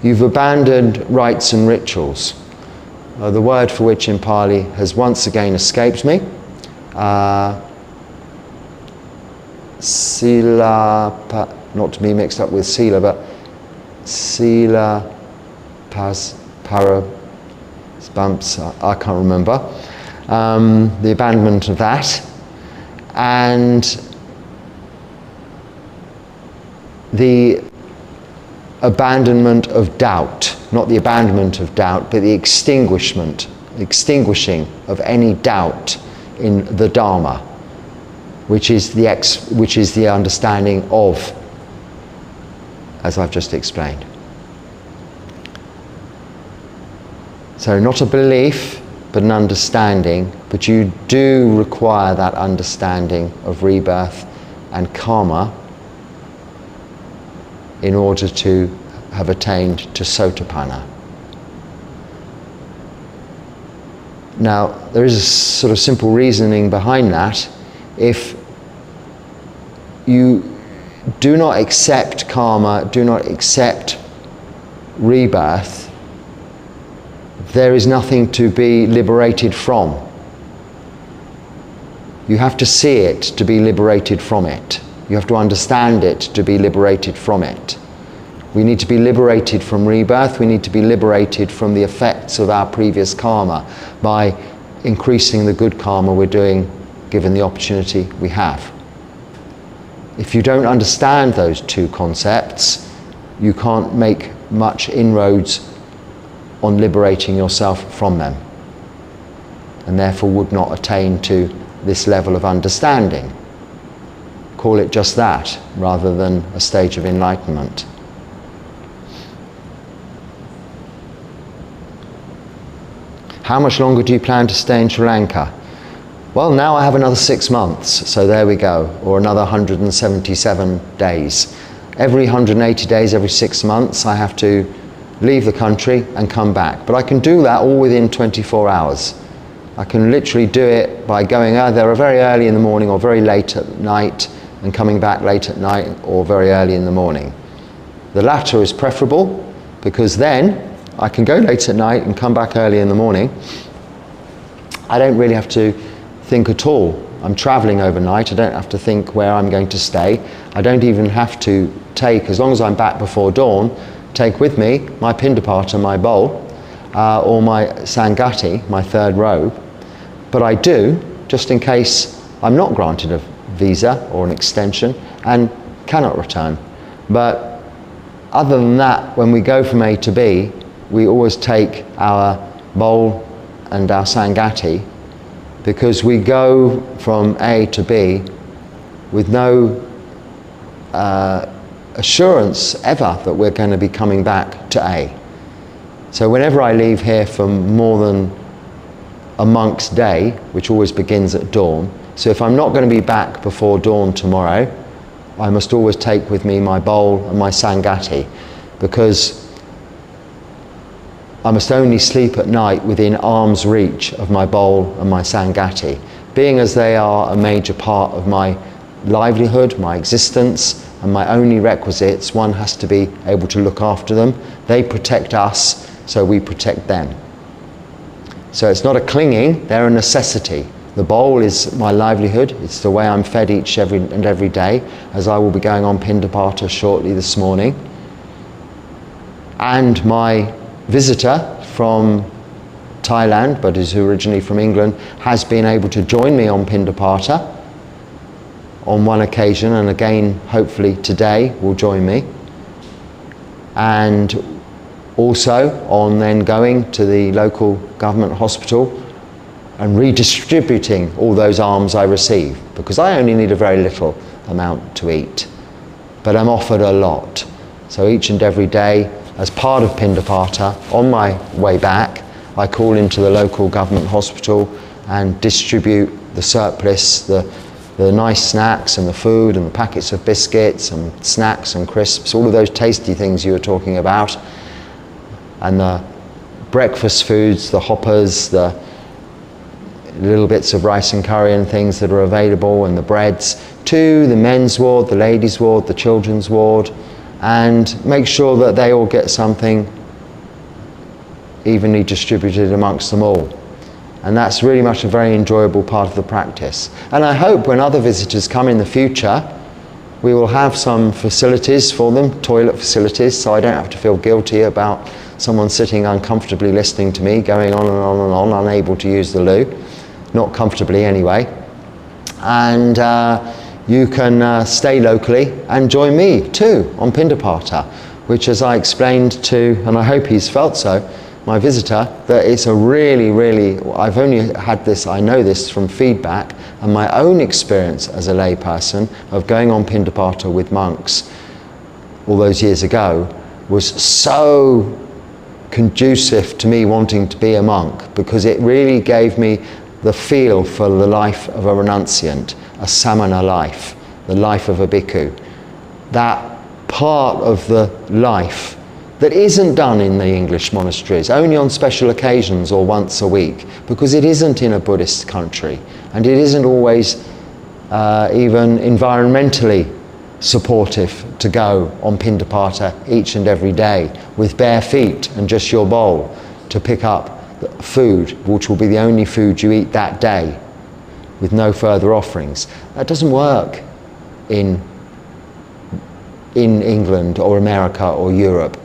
S1: You've abandoned rites and rituals. The word for which in Pali has once again escaped me. Sila, not to be mixed up with sila, but sila para bumps, I can't remember. The abandonment of that, and the abandonment of doubt. Not the abandonment of doubt, but the extinguishing of any doubt in the Dharma, which is the understanding of, as I've just explained. So not a belief, but an understanding, but you do require that understanding of rebirth and karma in order to have attained to sotapanna. Now, there is a sort of simple reasoning behind that. If you do not accept karma, do not accept rebirth, there is nothing to be liberated from. You have to see it to be liberated from it. You have to understand it to be liberated from it. We need to be liberated from rebirth. We need to be liberated from the effects of our previous karma by increasing the good karma we're doing, given the opportunity we have. If you don't understand those two concepts, you can't make much inroads on liberating yourself from them, and therefore would not attain to this level of understanding. Call it just that, rather than a stage of enlightenment. How much longer do you plan to stay in Sri Lanka? Well, now I have another 6 months, so there we go, or another 177 days. Every 180 days, every 6 months, I have to leave the country and come back. But I can do that all within 24 hours. I can literally do it by going either very early in the morning or very late at night, and coming back late at night or very early in the morning. The latter is preferable, because then I can go late at night and come back early in the morning. I don't really have to think at all I'm traveling overnight. I don't have to think where I'm going to stay. I don't even have to take, as long as I'm back before dawn, take with me my pindapata, my bowl, or my sangati, my third robe. But I do, just in case I'm not granted a visa or an extension and cannot return. But other than that, when we go from A to B, we always take our bowl and our sangati, because we go from A to B with no assurance ever that we're going to be coming back to A. So whenever I leave here for more than a monk's day, which always begins at dawn, so if I'm not going to be back before dawn tomorrow, I must always take with me my bowl and my sangati, because I must only sleep at night within arm's reach of my bowl and my sangati, being as they are a major part of my livelihood, my existence, and my only requisites. One has to be able to look after them. They protect us, so we protect them. So it's not a clinging, they're a necessity. The bowl is my livelihood. It's the way I'm fed every day, as I will be going on pindapata shortly this morning. And my visitor from Thailand, but is originally from England, has been able to join me on pindapata on one occasion, and again hopefully today will join me. And also on then going to the local government hospital and redistributing all those alms I receive, because I only need a very little amount to eat, but I'm offered a lot. So each and every day, as part of pindapata, on my way back, I call into the local government hospital and distribute the surplus, the nice snacks and the food and the packets of biscuits and snacks and crisps, all of those tasty things you were talking about, and the breakfast foods, the hoppers, the little bits of rice and curry and things that are available, and the breads, to the men's ward, the ladies' ward, the children's ward, and make sure that they all get something evenly distributed amongst them all. And that's really much a very enjoyable part of the practice. And I hope when other visitors come in the future, we will have some facilities for them, toilet facilities, so I don't have to feel guilty about someone sitting uncomfortably listening to me, going on and on and on, unable to use the loo. Not comfortably anyway. And you can stay locally and join me too on pindapata, which, as I explained to, and I hope he's felt so, my visitor, that it's a really, I've only had this, I know this from feedback and my own experience as a lay person of going on pindapata with monks all those years ago, was so conducive to me wanting to be a monk, because it really gave me the feel for the life of a renunciant, a samana life, the life of a bhikkhu. That part of the life that isn't done in the English monasteries, only on special occasions or once a week, because it isn't in a Buddhist country, and it isn't always even environmentally supportive to go on pindapata each and every day with bare feet and just your bowl to pick up food, which will be the only food you eat that day, with no further offerings. That doesn't work in England or America or Europe.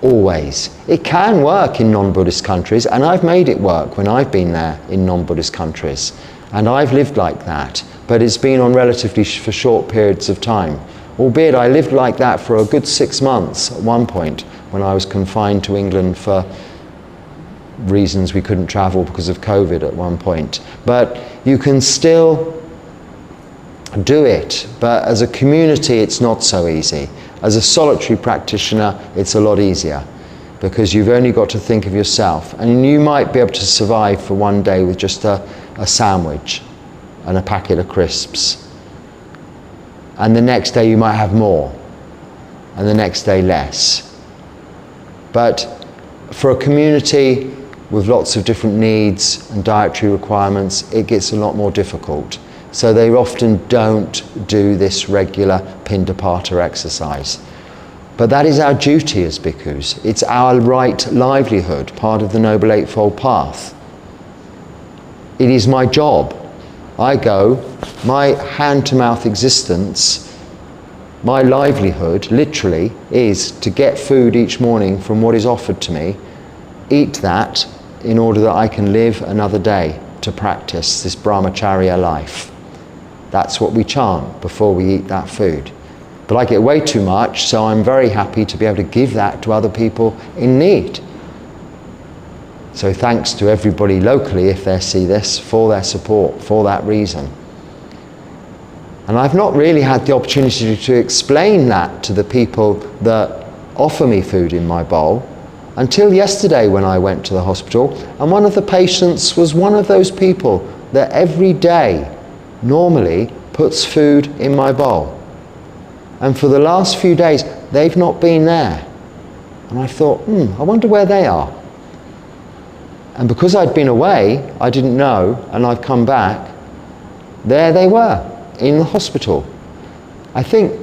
S1: Always. It can work in non-Buddhist countries, and I've made it work when I've been there in non-Buddhist countries, and I've lived like that, but it's been on relatively for short periods of time, albeit I lived like that for a good 6 months at one point when I was confined to England for reasons we couldn't travel because of COVID at one point. But you can still do it, but as a community it's not so easy. As a solitary practitioner, it's a lot easier, because you've only got to think of yourself, and you might be able to survive for one day with just a sandwich and a packet of crisps, and the next day you might have more, and the next day less. But for a community with lots of different needs and dietary requirements, it gets a lot more difficult. So they often don't do this regular pindapata exercise. But that is our duty as bhikkhus. It's our right livelihood, part of the Noble Eightfold Path. It is my job I go, my hand-to-mouth existence, my livelihood, literally, is to get food each morning from what is offered to me, eat that in order that I can live another day to practice this brahmacharya life. That's what we chant before we eat that food. But I get way too much, so I'm very happy to be able to give that to other people in need. So thanks to everybody locally, if they see this, for their support, for that reason. And I've not really had the opportunity to explain that to the people that offer me food in my bowl until yesterday when I went to the hospital, and one of the patients was one of those people that every day normally puts food in my bowl. And for the last few days, they've not been there. And I thought, I wonder where they are. And because I'd been away, I didn't know, and I've come back, there they were, in the hospital. I think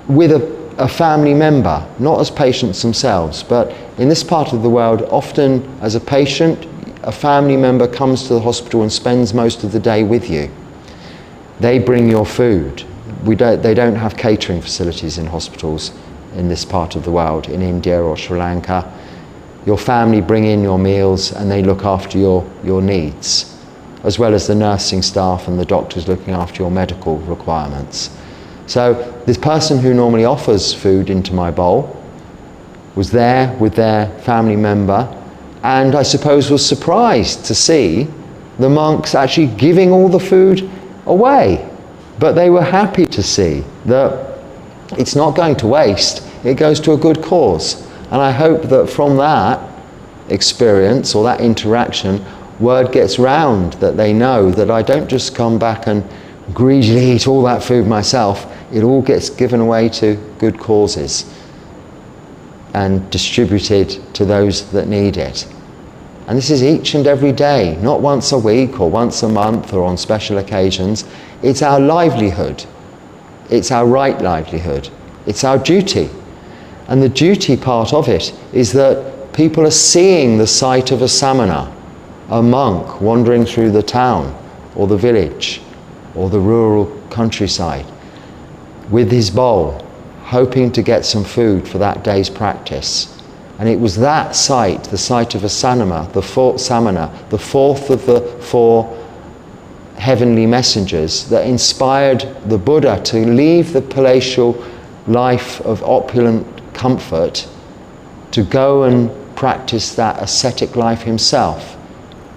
S1: with a family member, not as patients themselves, but in this part of the world, often as a patient, a family member comes to the hospital and spends most of the day with you. They bring your food. They don't have catering facilities in hospitals in this part of the world, in India or Sri Lanka. Your family bring in your meals and they look after your needs, as well as the nursing staff and the doctors looking after your medical requirements. So this person who normally offers food into my bowl was there with their family member, and I suppose was surprised to see the monks actually giving all the food away. But they were happy to see that it's not going to waste, it goes to a good cause. And I hope that from that experience or that interaction, word gets round that they know that I don't just come back and greedily eat all that food myself. It all gets given away to good causes and distributed to those that need it. And this is each and every day, not once a week or once a month or on special occasions. It's our livelihood. It's our right livelihood. It's our duty. And the duty part of it is that people are seeing the sight of a samana, a monk wandering through the town or the village or the rural countryside with his bowl, hoping to get some food for that day's practice. And it was that sight, the sight of a samana, the fourth of the four heavenly messengers, that inspired the Buddha to leave the palatial life of opulent comfort to go and practice that ascetic life himself.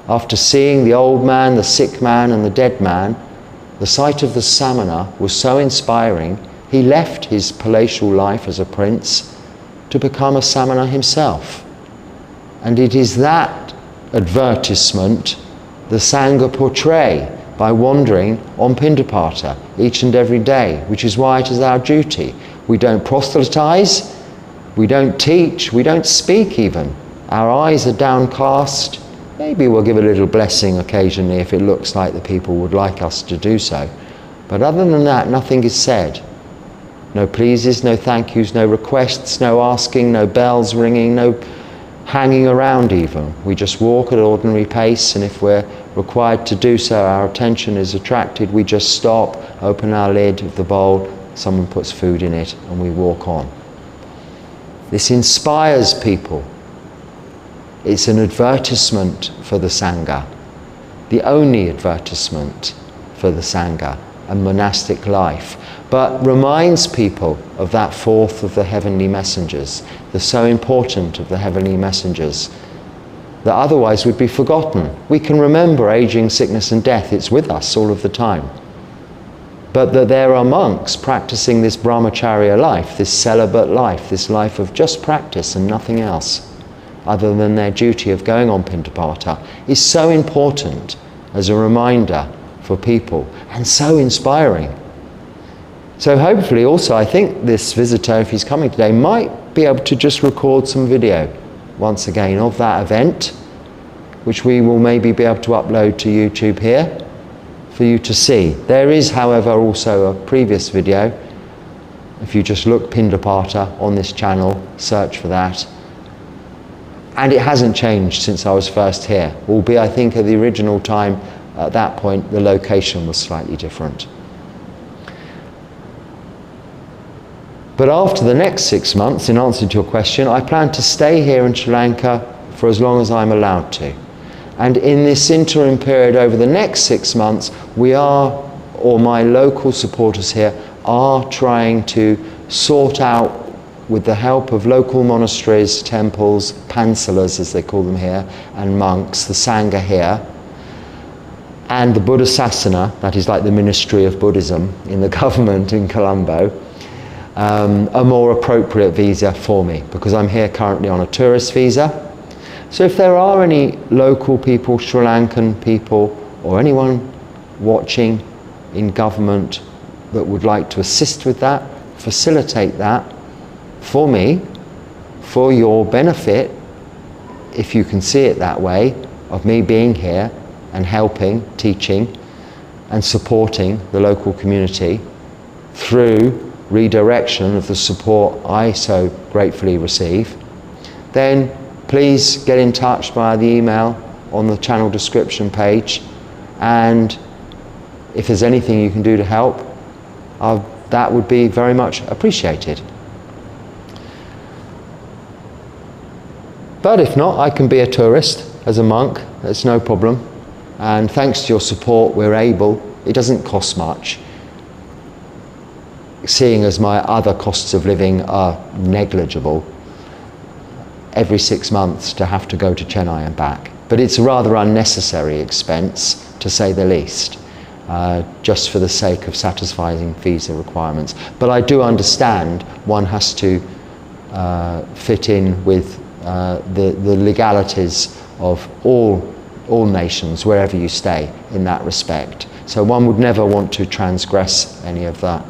S1: After seeing the old man, the sick man and the dead man, the sight of the samana was so inspiring, he left his palatial life as a prince to become a samana himself. And it is that advertisement the Sangha portray by wandering on Pindapata each and every day, which is why it is our duty. We don't proselytize, we don't teach, we don't speak even. Our eyes are downcast. Maybe we'll give a little blessing occasionally if it looks like the people would like us to do so. But other than that, nothing is said. No pleases, no thank yous, no requests, no asking, no bells ringing, no hanging around even. We just walk at ordinary pace, and if we're required to do so, our attention is attracted, we just stop, open our lid of the bowl, someone puts food in it, and we walk on. This inspires people. It's an advertisement for the Sangha, the only advertisement for the Sangha and monastic life, but reminds people of that fourth of the heavenly messengers, the so important of the heavenly messengers, that otherwise would be forgotten. We can remember aging, sickness and death, it's with us all of the time. But that there are monks practicing this brahmacharya life, this celibate life, this life of just practice and nothing else, other than their duty of going on Pindapata, is so important as a reminder for people and so inspiring. So hopefully also I think this visitor, if he's coming today, might be able to just record some video once again of that event, which we will maybe be able to upload to YouTube here for you to see. There is, however, also a previous video. If you just look Pindapata on this channel, search for that. And it hasn't changed since I was first here, albeit I think at the original time at that point the location was slightly different. But after the next 6 months, in answer to your question, I plan to stay here in Sri Lanka for as long as I'm allowed to. And in this interim period over the next 6 months, we are, or my local supporters here, are trying to sort out, with the help of local monasteries, temples, pansalas as they call them here, and monks, the Sangha here, and the Buddha Sasana, that is like the Ministry of Buddhism in the government in Colombo, a more appropriate visa for me, because I'm here currently on a tourist visa. So if there are any local people, Sri Lankan people, or anyone watching in government that would like to assist with that, facilitate that for me, for your benefit, if you can see it that way, of me being here and helping, teaching, and supporting the local community through redirection of the support I so gratefully receive, then please get in touch via the email on the channel description page, and if there's anything you can do to help, that would be very much appreciated. But if not, I can be a tourist as a monk, it's no problem, and thanks to your support we're able, it doesn't cost much, seeing as my other costs of living are negligible, every 6 months to have to go to Chennai and back. But it's a rather unnecessary expense, to say the least, just for the sake of satisfying visa requirements. But I do understand one has to fit in with the legalities of all nations, wherever you stay, in that respect. So one would never want to transgress any of that.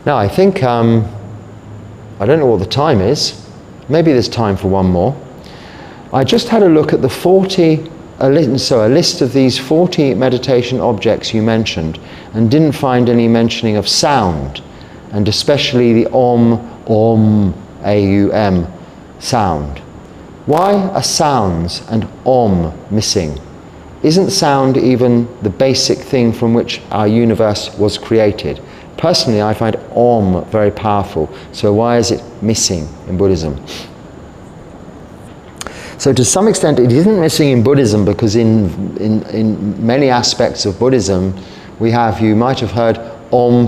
S1: Now I think, I don't know what the time is, maybe there's time for one more. I just had a look at the a list of these 40 meditation objects you mentioned, and didn't find any mentioning of sound, and especially the Om, A-U-M sound. Why are sounds and Om missing? Isn't sound even the basic thing from which our universe was created? Personally, I find Om very powerful, so why is it missing in Buddhism? So to some extent it isn't missing in Buddhism, because in many aspects of Buddhism we have, you might have heard Om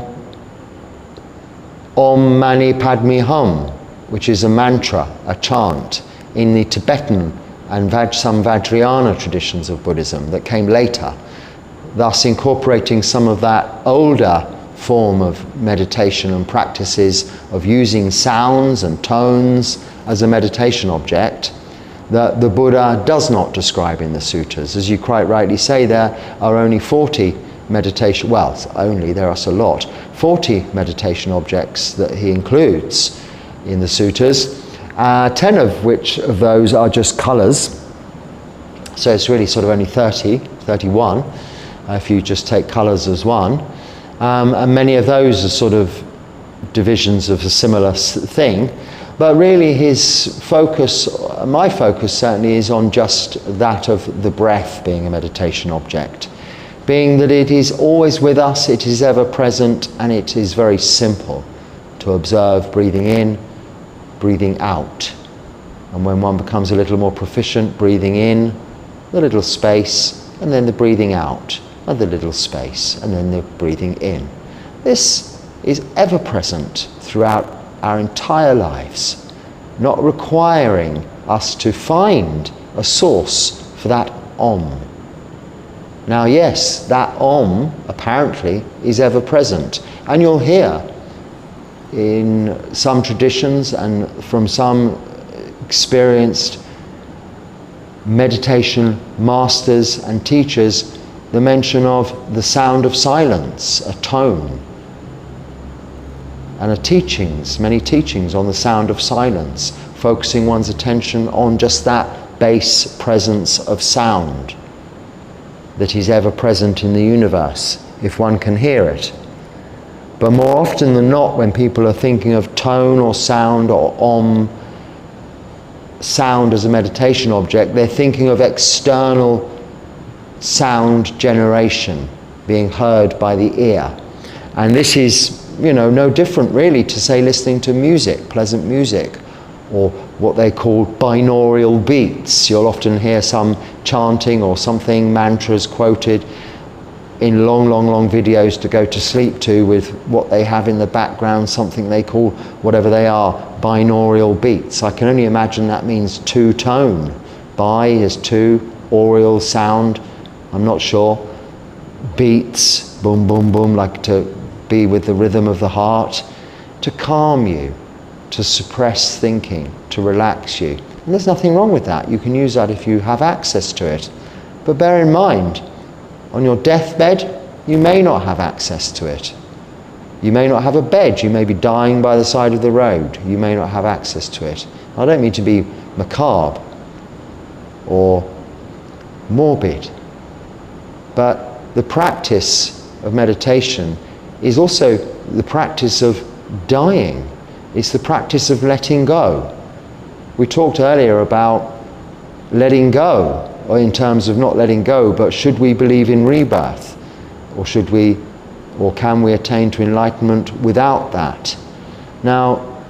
S1: Mani Padme Hum, which is a mantra, a chant, in the Tibetan and some Vajrayana traditions of Buddhism that came later, thus incorporating some of that older form of meditation and practices of using sounds and tones as a meditation object that the Buddha does not describe in the sutras. As you quite rightly say, there are only 40 meditation, well, there are a lot, 40 meditation objects that he includes in the sutras, 10 of which of those are just colours, so it's really sort of only 31 if you just take colours as one, and many of those are sort of divisions of a similar thing. But really his focus, my focus certainly, is on just that of the breath being a meditation object. Being that it is always with us, it is ever present, and it is very simple to observe breathing in, breathing out. And when one becomes a little more proficient, breathing in, the little space, and then the breathing out, and the little space, and then the breathing in. This is ever present throughout our entire lives, not requiring us to find a source for that Om. Now yes, that Om apparently is ever present, and you'll hear in some traditions and from some experienced meditation masters and teachers the mention of the sound of silence, a tone, and many teachings on the sound of silence, focusing one's attention on just that base presence of sound that is ever present in the universe, if one can hear it. But more often than not, when people are thinking of tone or sound or Om, sound as a meditation object, they're thinking of external sound generation being heard by the ear. And this is, no different really to, say, listening to music, pleasant music, or what they call binaural beats. You'll often hear some chanting or something, mantras quoted in long videos to go to sleep to, with what they have in the background, something they call, whatever they are, binaural beats. I can only imagine that means two-tone. Bi is two, aural sound, I'm not sure. Beats, boom, boom, boom, like to be with the rhythm of the heart, to calm you, to suppress thinking, to relax you. And there's nothing wrong with that. You can use that if you have access to it. But bear in mind, on your deathbed, you may not have access to it. You may not have a bed. You may be dying by the side of the road. You may not have access to it. I don't mean to be macabre or morbid, but the practice of meditation is also the practice of dying. It's the practice of letting go. We talked earlier about letting go, or in terms of not letting go, but should we believe in rebirth? Or can we attain to enlightenment without that? Now,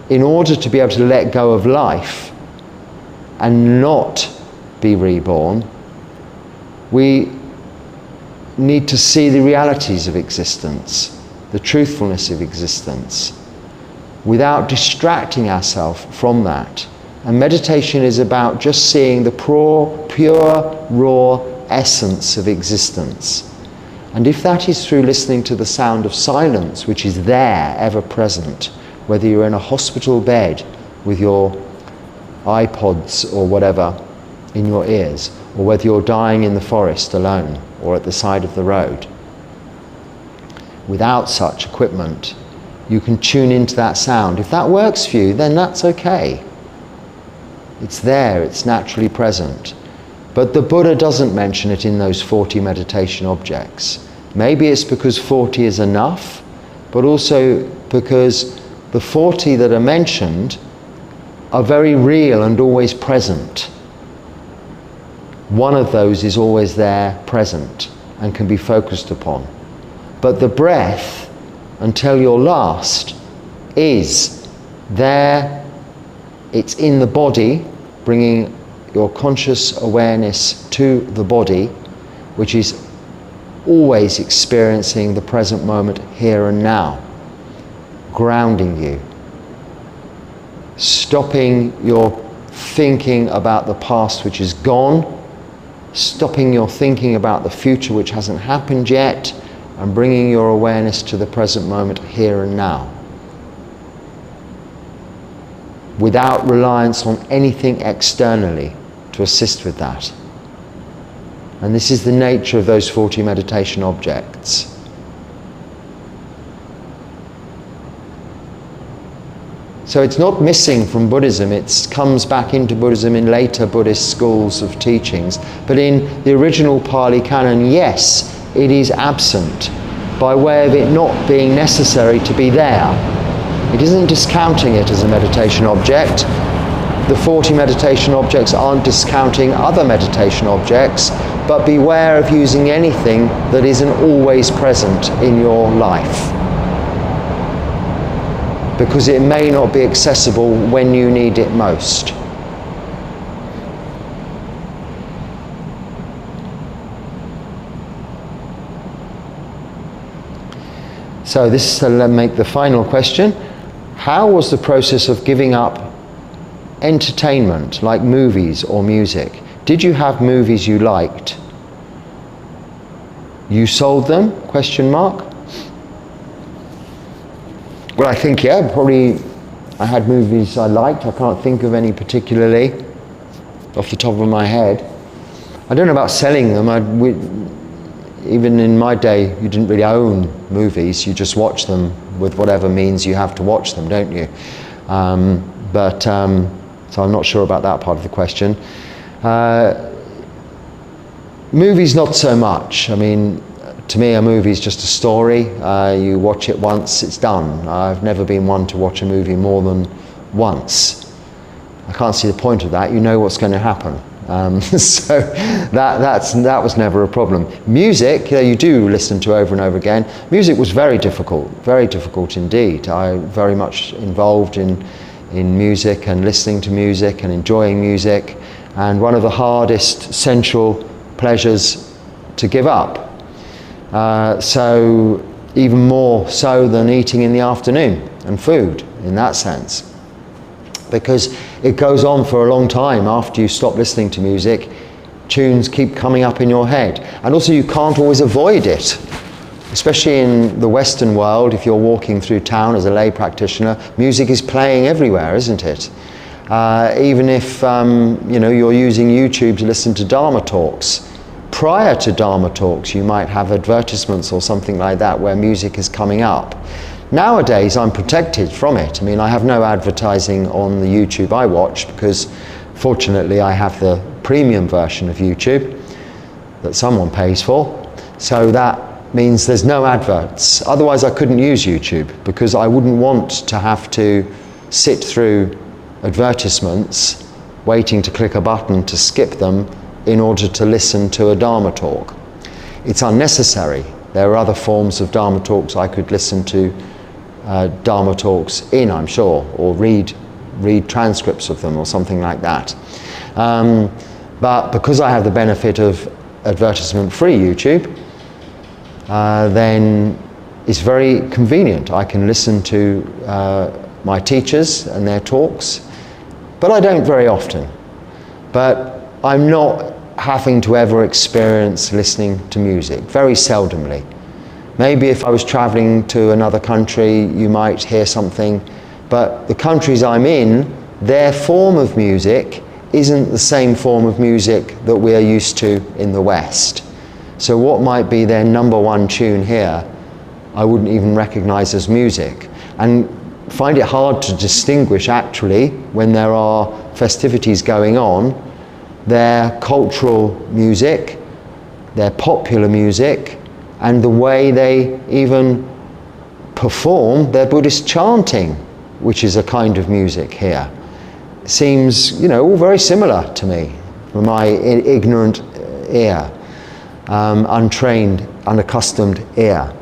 S1: in order to be able to let go of life and not be reborn, we need to see the realities of existence, the truthfulness of existence, without distracting ourselves from that. And meditation is about just seeing the pure, raw essence of existence. And if that is through listening to the sound of silence, which is there, ever present, whether you're in a hospital bed with your iPods or whatever in your ears, or whether you're dying in the forest alone or at the side of the road, without such equipment, you can tune into that sound. If that works for you, then that's okay. It's there, it's naturally present. But the Buddha doesn't mention it in those 40 meditation objects. Maybe it's because 40 is enough, but also because the 40 that are mentioned are very real and always present. One of those is always there, present, and can be focused upon. But the breath, until your last, is there. It's in the body, bringing your conscious awareness to the body, which is always experiencing the present moment here and now, grounding you, stopping your thinking about the past which is gone, stopping your thinking about the future which hasn't happened yet, and bringing your awareness to the present moment here and now, without reliance on anything externally to assist with that. And this is the nature of those 40 meditation objects. So it's not missing from Buddhism, it comes back into Buddhism in later Buddhist schools of teachings. But in the original Pali Canon, yes, it is absent by way of it not being necessary to be there. It isn't discounting it as a meditation object. The 40 meditation objects aren't discounting other meditation objects, but beware of using anything that isn't always present in your life, because it may not be accessible when you need it most. So this is to make the final question. How was the process of giving up entertainment, like movies or music? Did you have movies you liked? You sold them? Question mark. Well, I think, yeah, probably I had movies I liked. I can't think of any particularly off the top of my head. I don't know about selling them. Even in my day, you didn't really own movies. You just watch them with whatever means you have to watch them, don't you? So I'm not sure about that part of the question. Movies, not so much. I mean, to me, a movie is just a story. You watch it once, it's done. I've never been one to watch a movie more than once. I can't see the point of that. You know what's going to happen. So that was never a problem. Music, you do listen to over and over again. Music was very difficult indeed. I very much involved in music and listening to music and enjoying music, and one of the hardest sensual pleasures to give up. So even more so than eating in the afternoon and food in that sense. Because it goes on for a long time after you stop listening to music. Tunes keep coming up in your head. And also you can't always avoid it. Especially in the Western world, if you're walking through town as a lay practitioner, music is playing everywhere, isn't it? Even if you're using YouTube to listen to Dharma talks, prior to Dharma talks you might have advertisements or something like that where music is coming up. Nowadays I'm protected from it. I mean, I have no advertising on the YouTube I watch because fortunately I have the premium version of YouTube that someone pays for. So that means there's no adverts. Otherwise I couldn't use YouTube because I wouldn't want to have to sit through advertisements waiting to click a button to skip them in order to listen to a Dharma talk. It's unnecessary. There are other forms of Dharma talks I could listen to Dharma talks in, I'm sure, or read transcripts of them or something like that. But because I have the benefit of advertisement-free YouTube, then it's very convenient. I can listen to my teachers and their talks, but I don't very often. But I'm not having to ever experience listening to music, very seldomly. Maybe if I was traveling to another country, you might hear something, but the countries I'm in, their form of music isn't the same form of music that we are used to in the West. So what might be their number one tune here, I wouldn't even recognize as music. And find it hard to distinguish actually when there are festivities going on, their cultural music, their popular music, and the way they even perform their Buddhist chanting, which is a kind of music here. Seems, all very similar to me, from my ignorant ear, untrained, unaccustomed ear.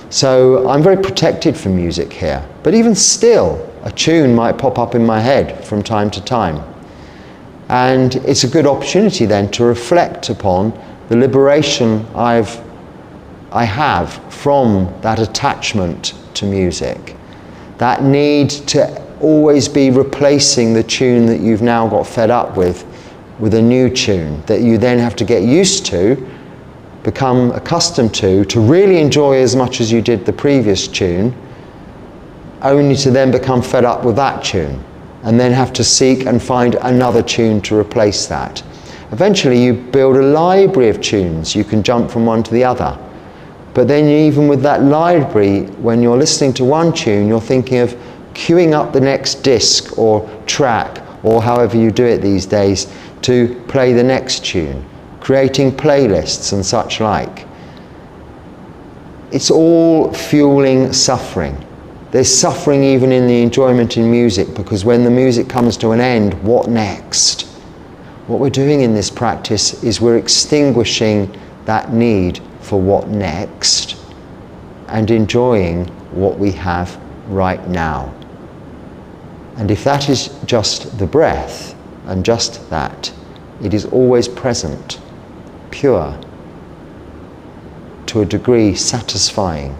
S1: So I'm very protected from music here. But even still, a tune might pop up in my head from time to time. And it's a good opportunity then to reflect upon the liberation I have from that attachment to music, that need to always be replacing the tune that you've now got fed up with a new tune that you then have to get used to, become accustomed to really enjoy as much as you did the previous tune, only to then become fed up with that tune and then have to seek and find another tune to replace that. Eventually you build a library of tunes, you can jump from one to the other. But then even with that library, when you're listening to one tune, you're thinking of queuing up the next disc or track, or however you do it these days, to play the next tune, creating playlists and such like. It's all fueling suffering. There's suffering even in the enjoyment in music, because when the music comes to an end, what next? What we're doing in this practice is we're extinguishing that need for what next and enjoying what we have right now. And if that is just the breath and just that, it is always present, pure, to a degree satisfying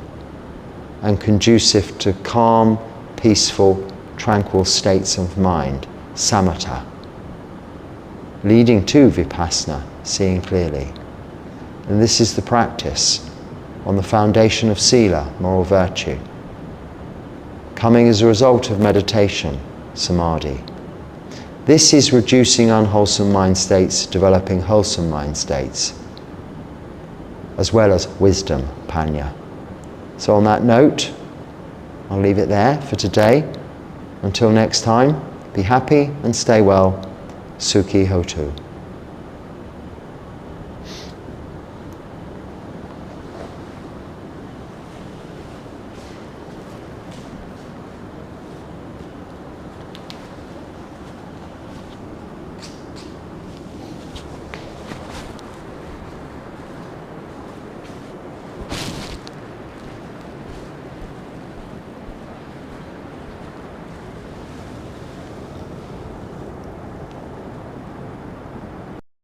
S1: and conducive to calm, peaceful, tranquil states of mind, samatha, leading to vipassana, seeing clearly. And this is the practice on the foundation of sila, moral virtue, coming as a result of meditation, samadhi. This is reducing unwholesome mind states, developing wholesome mind states, as well as wisdom, panya. So on that note, I'll leave it there for today. Until next time, be happy and stay well. Sukhi Hotu.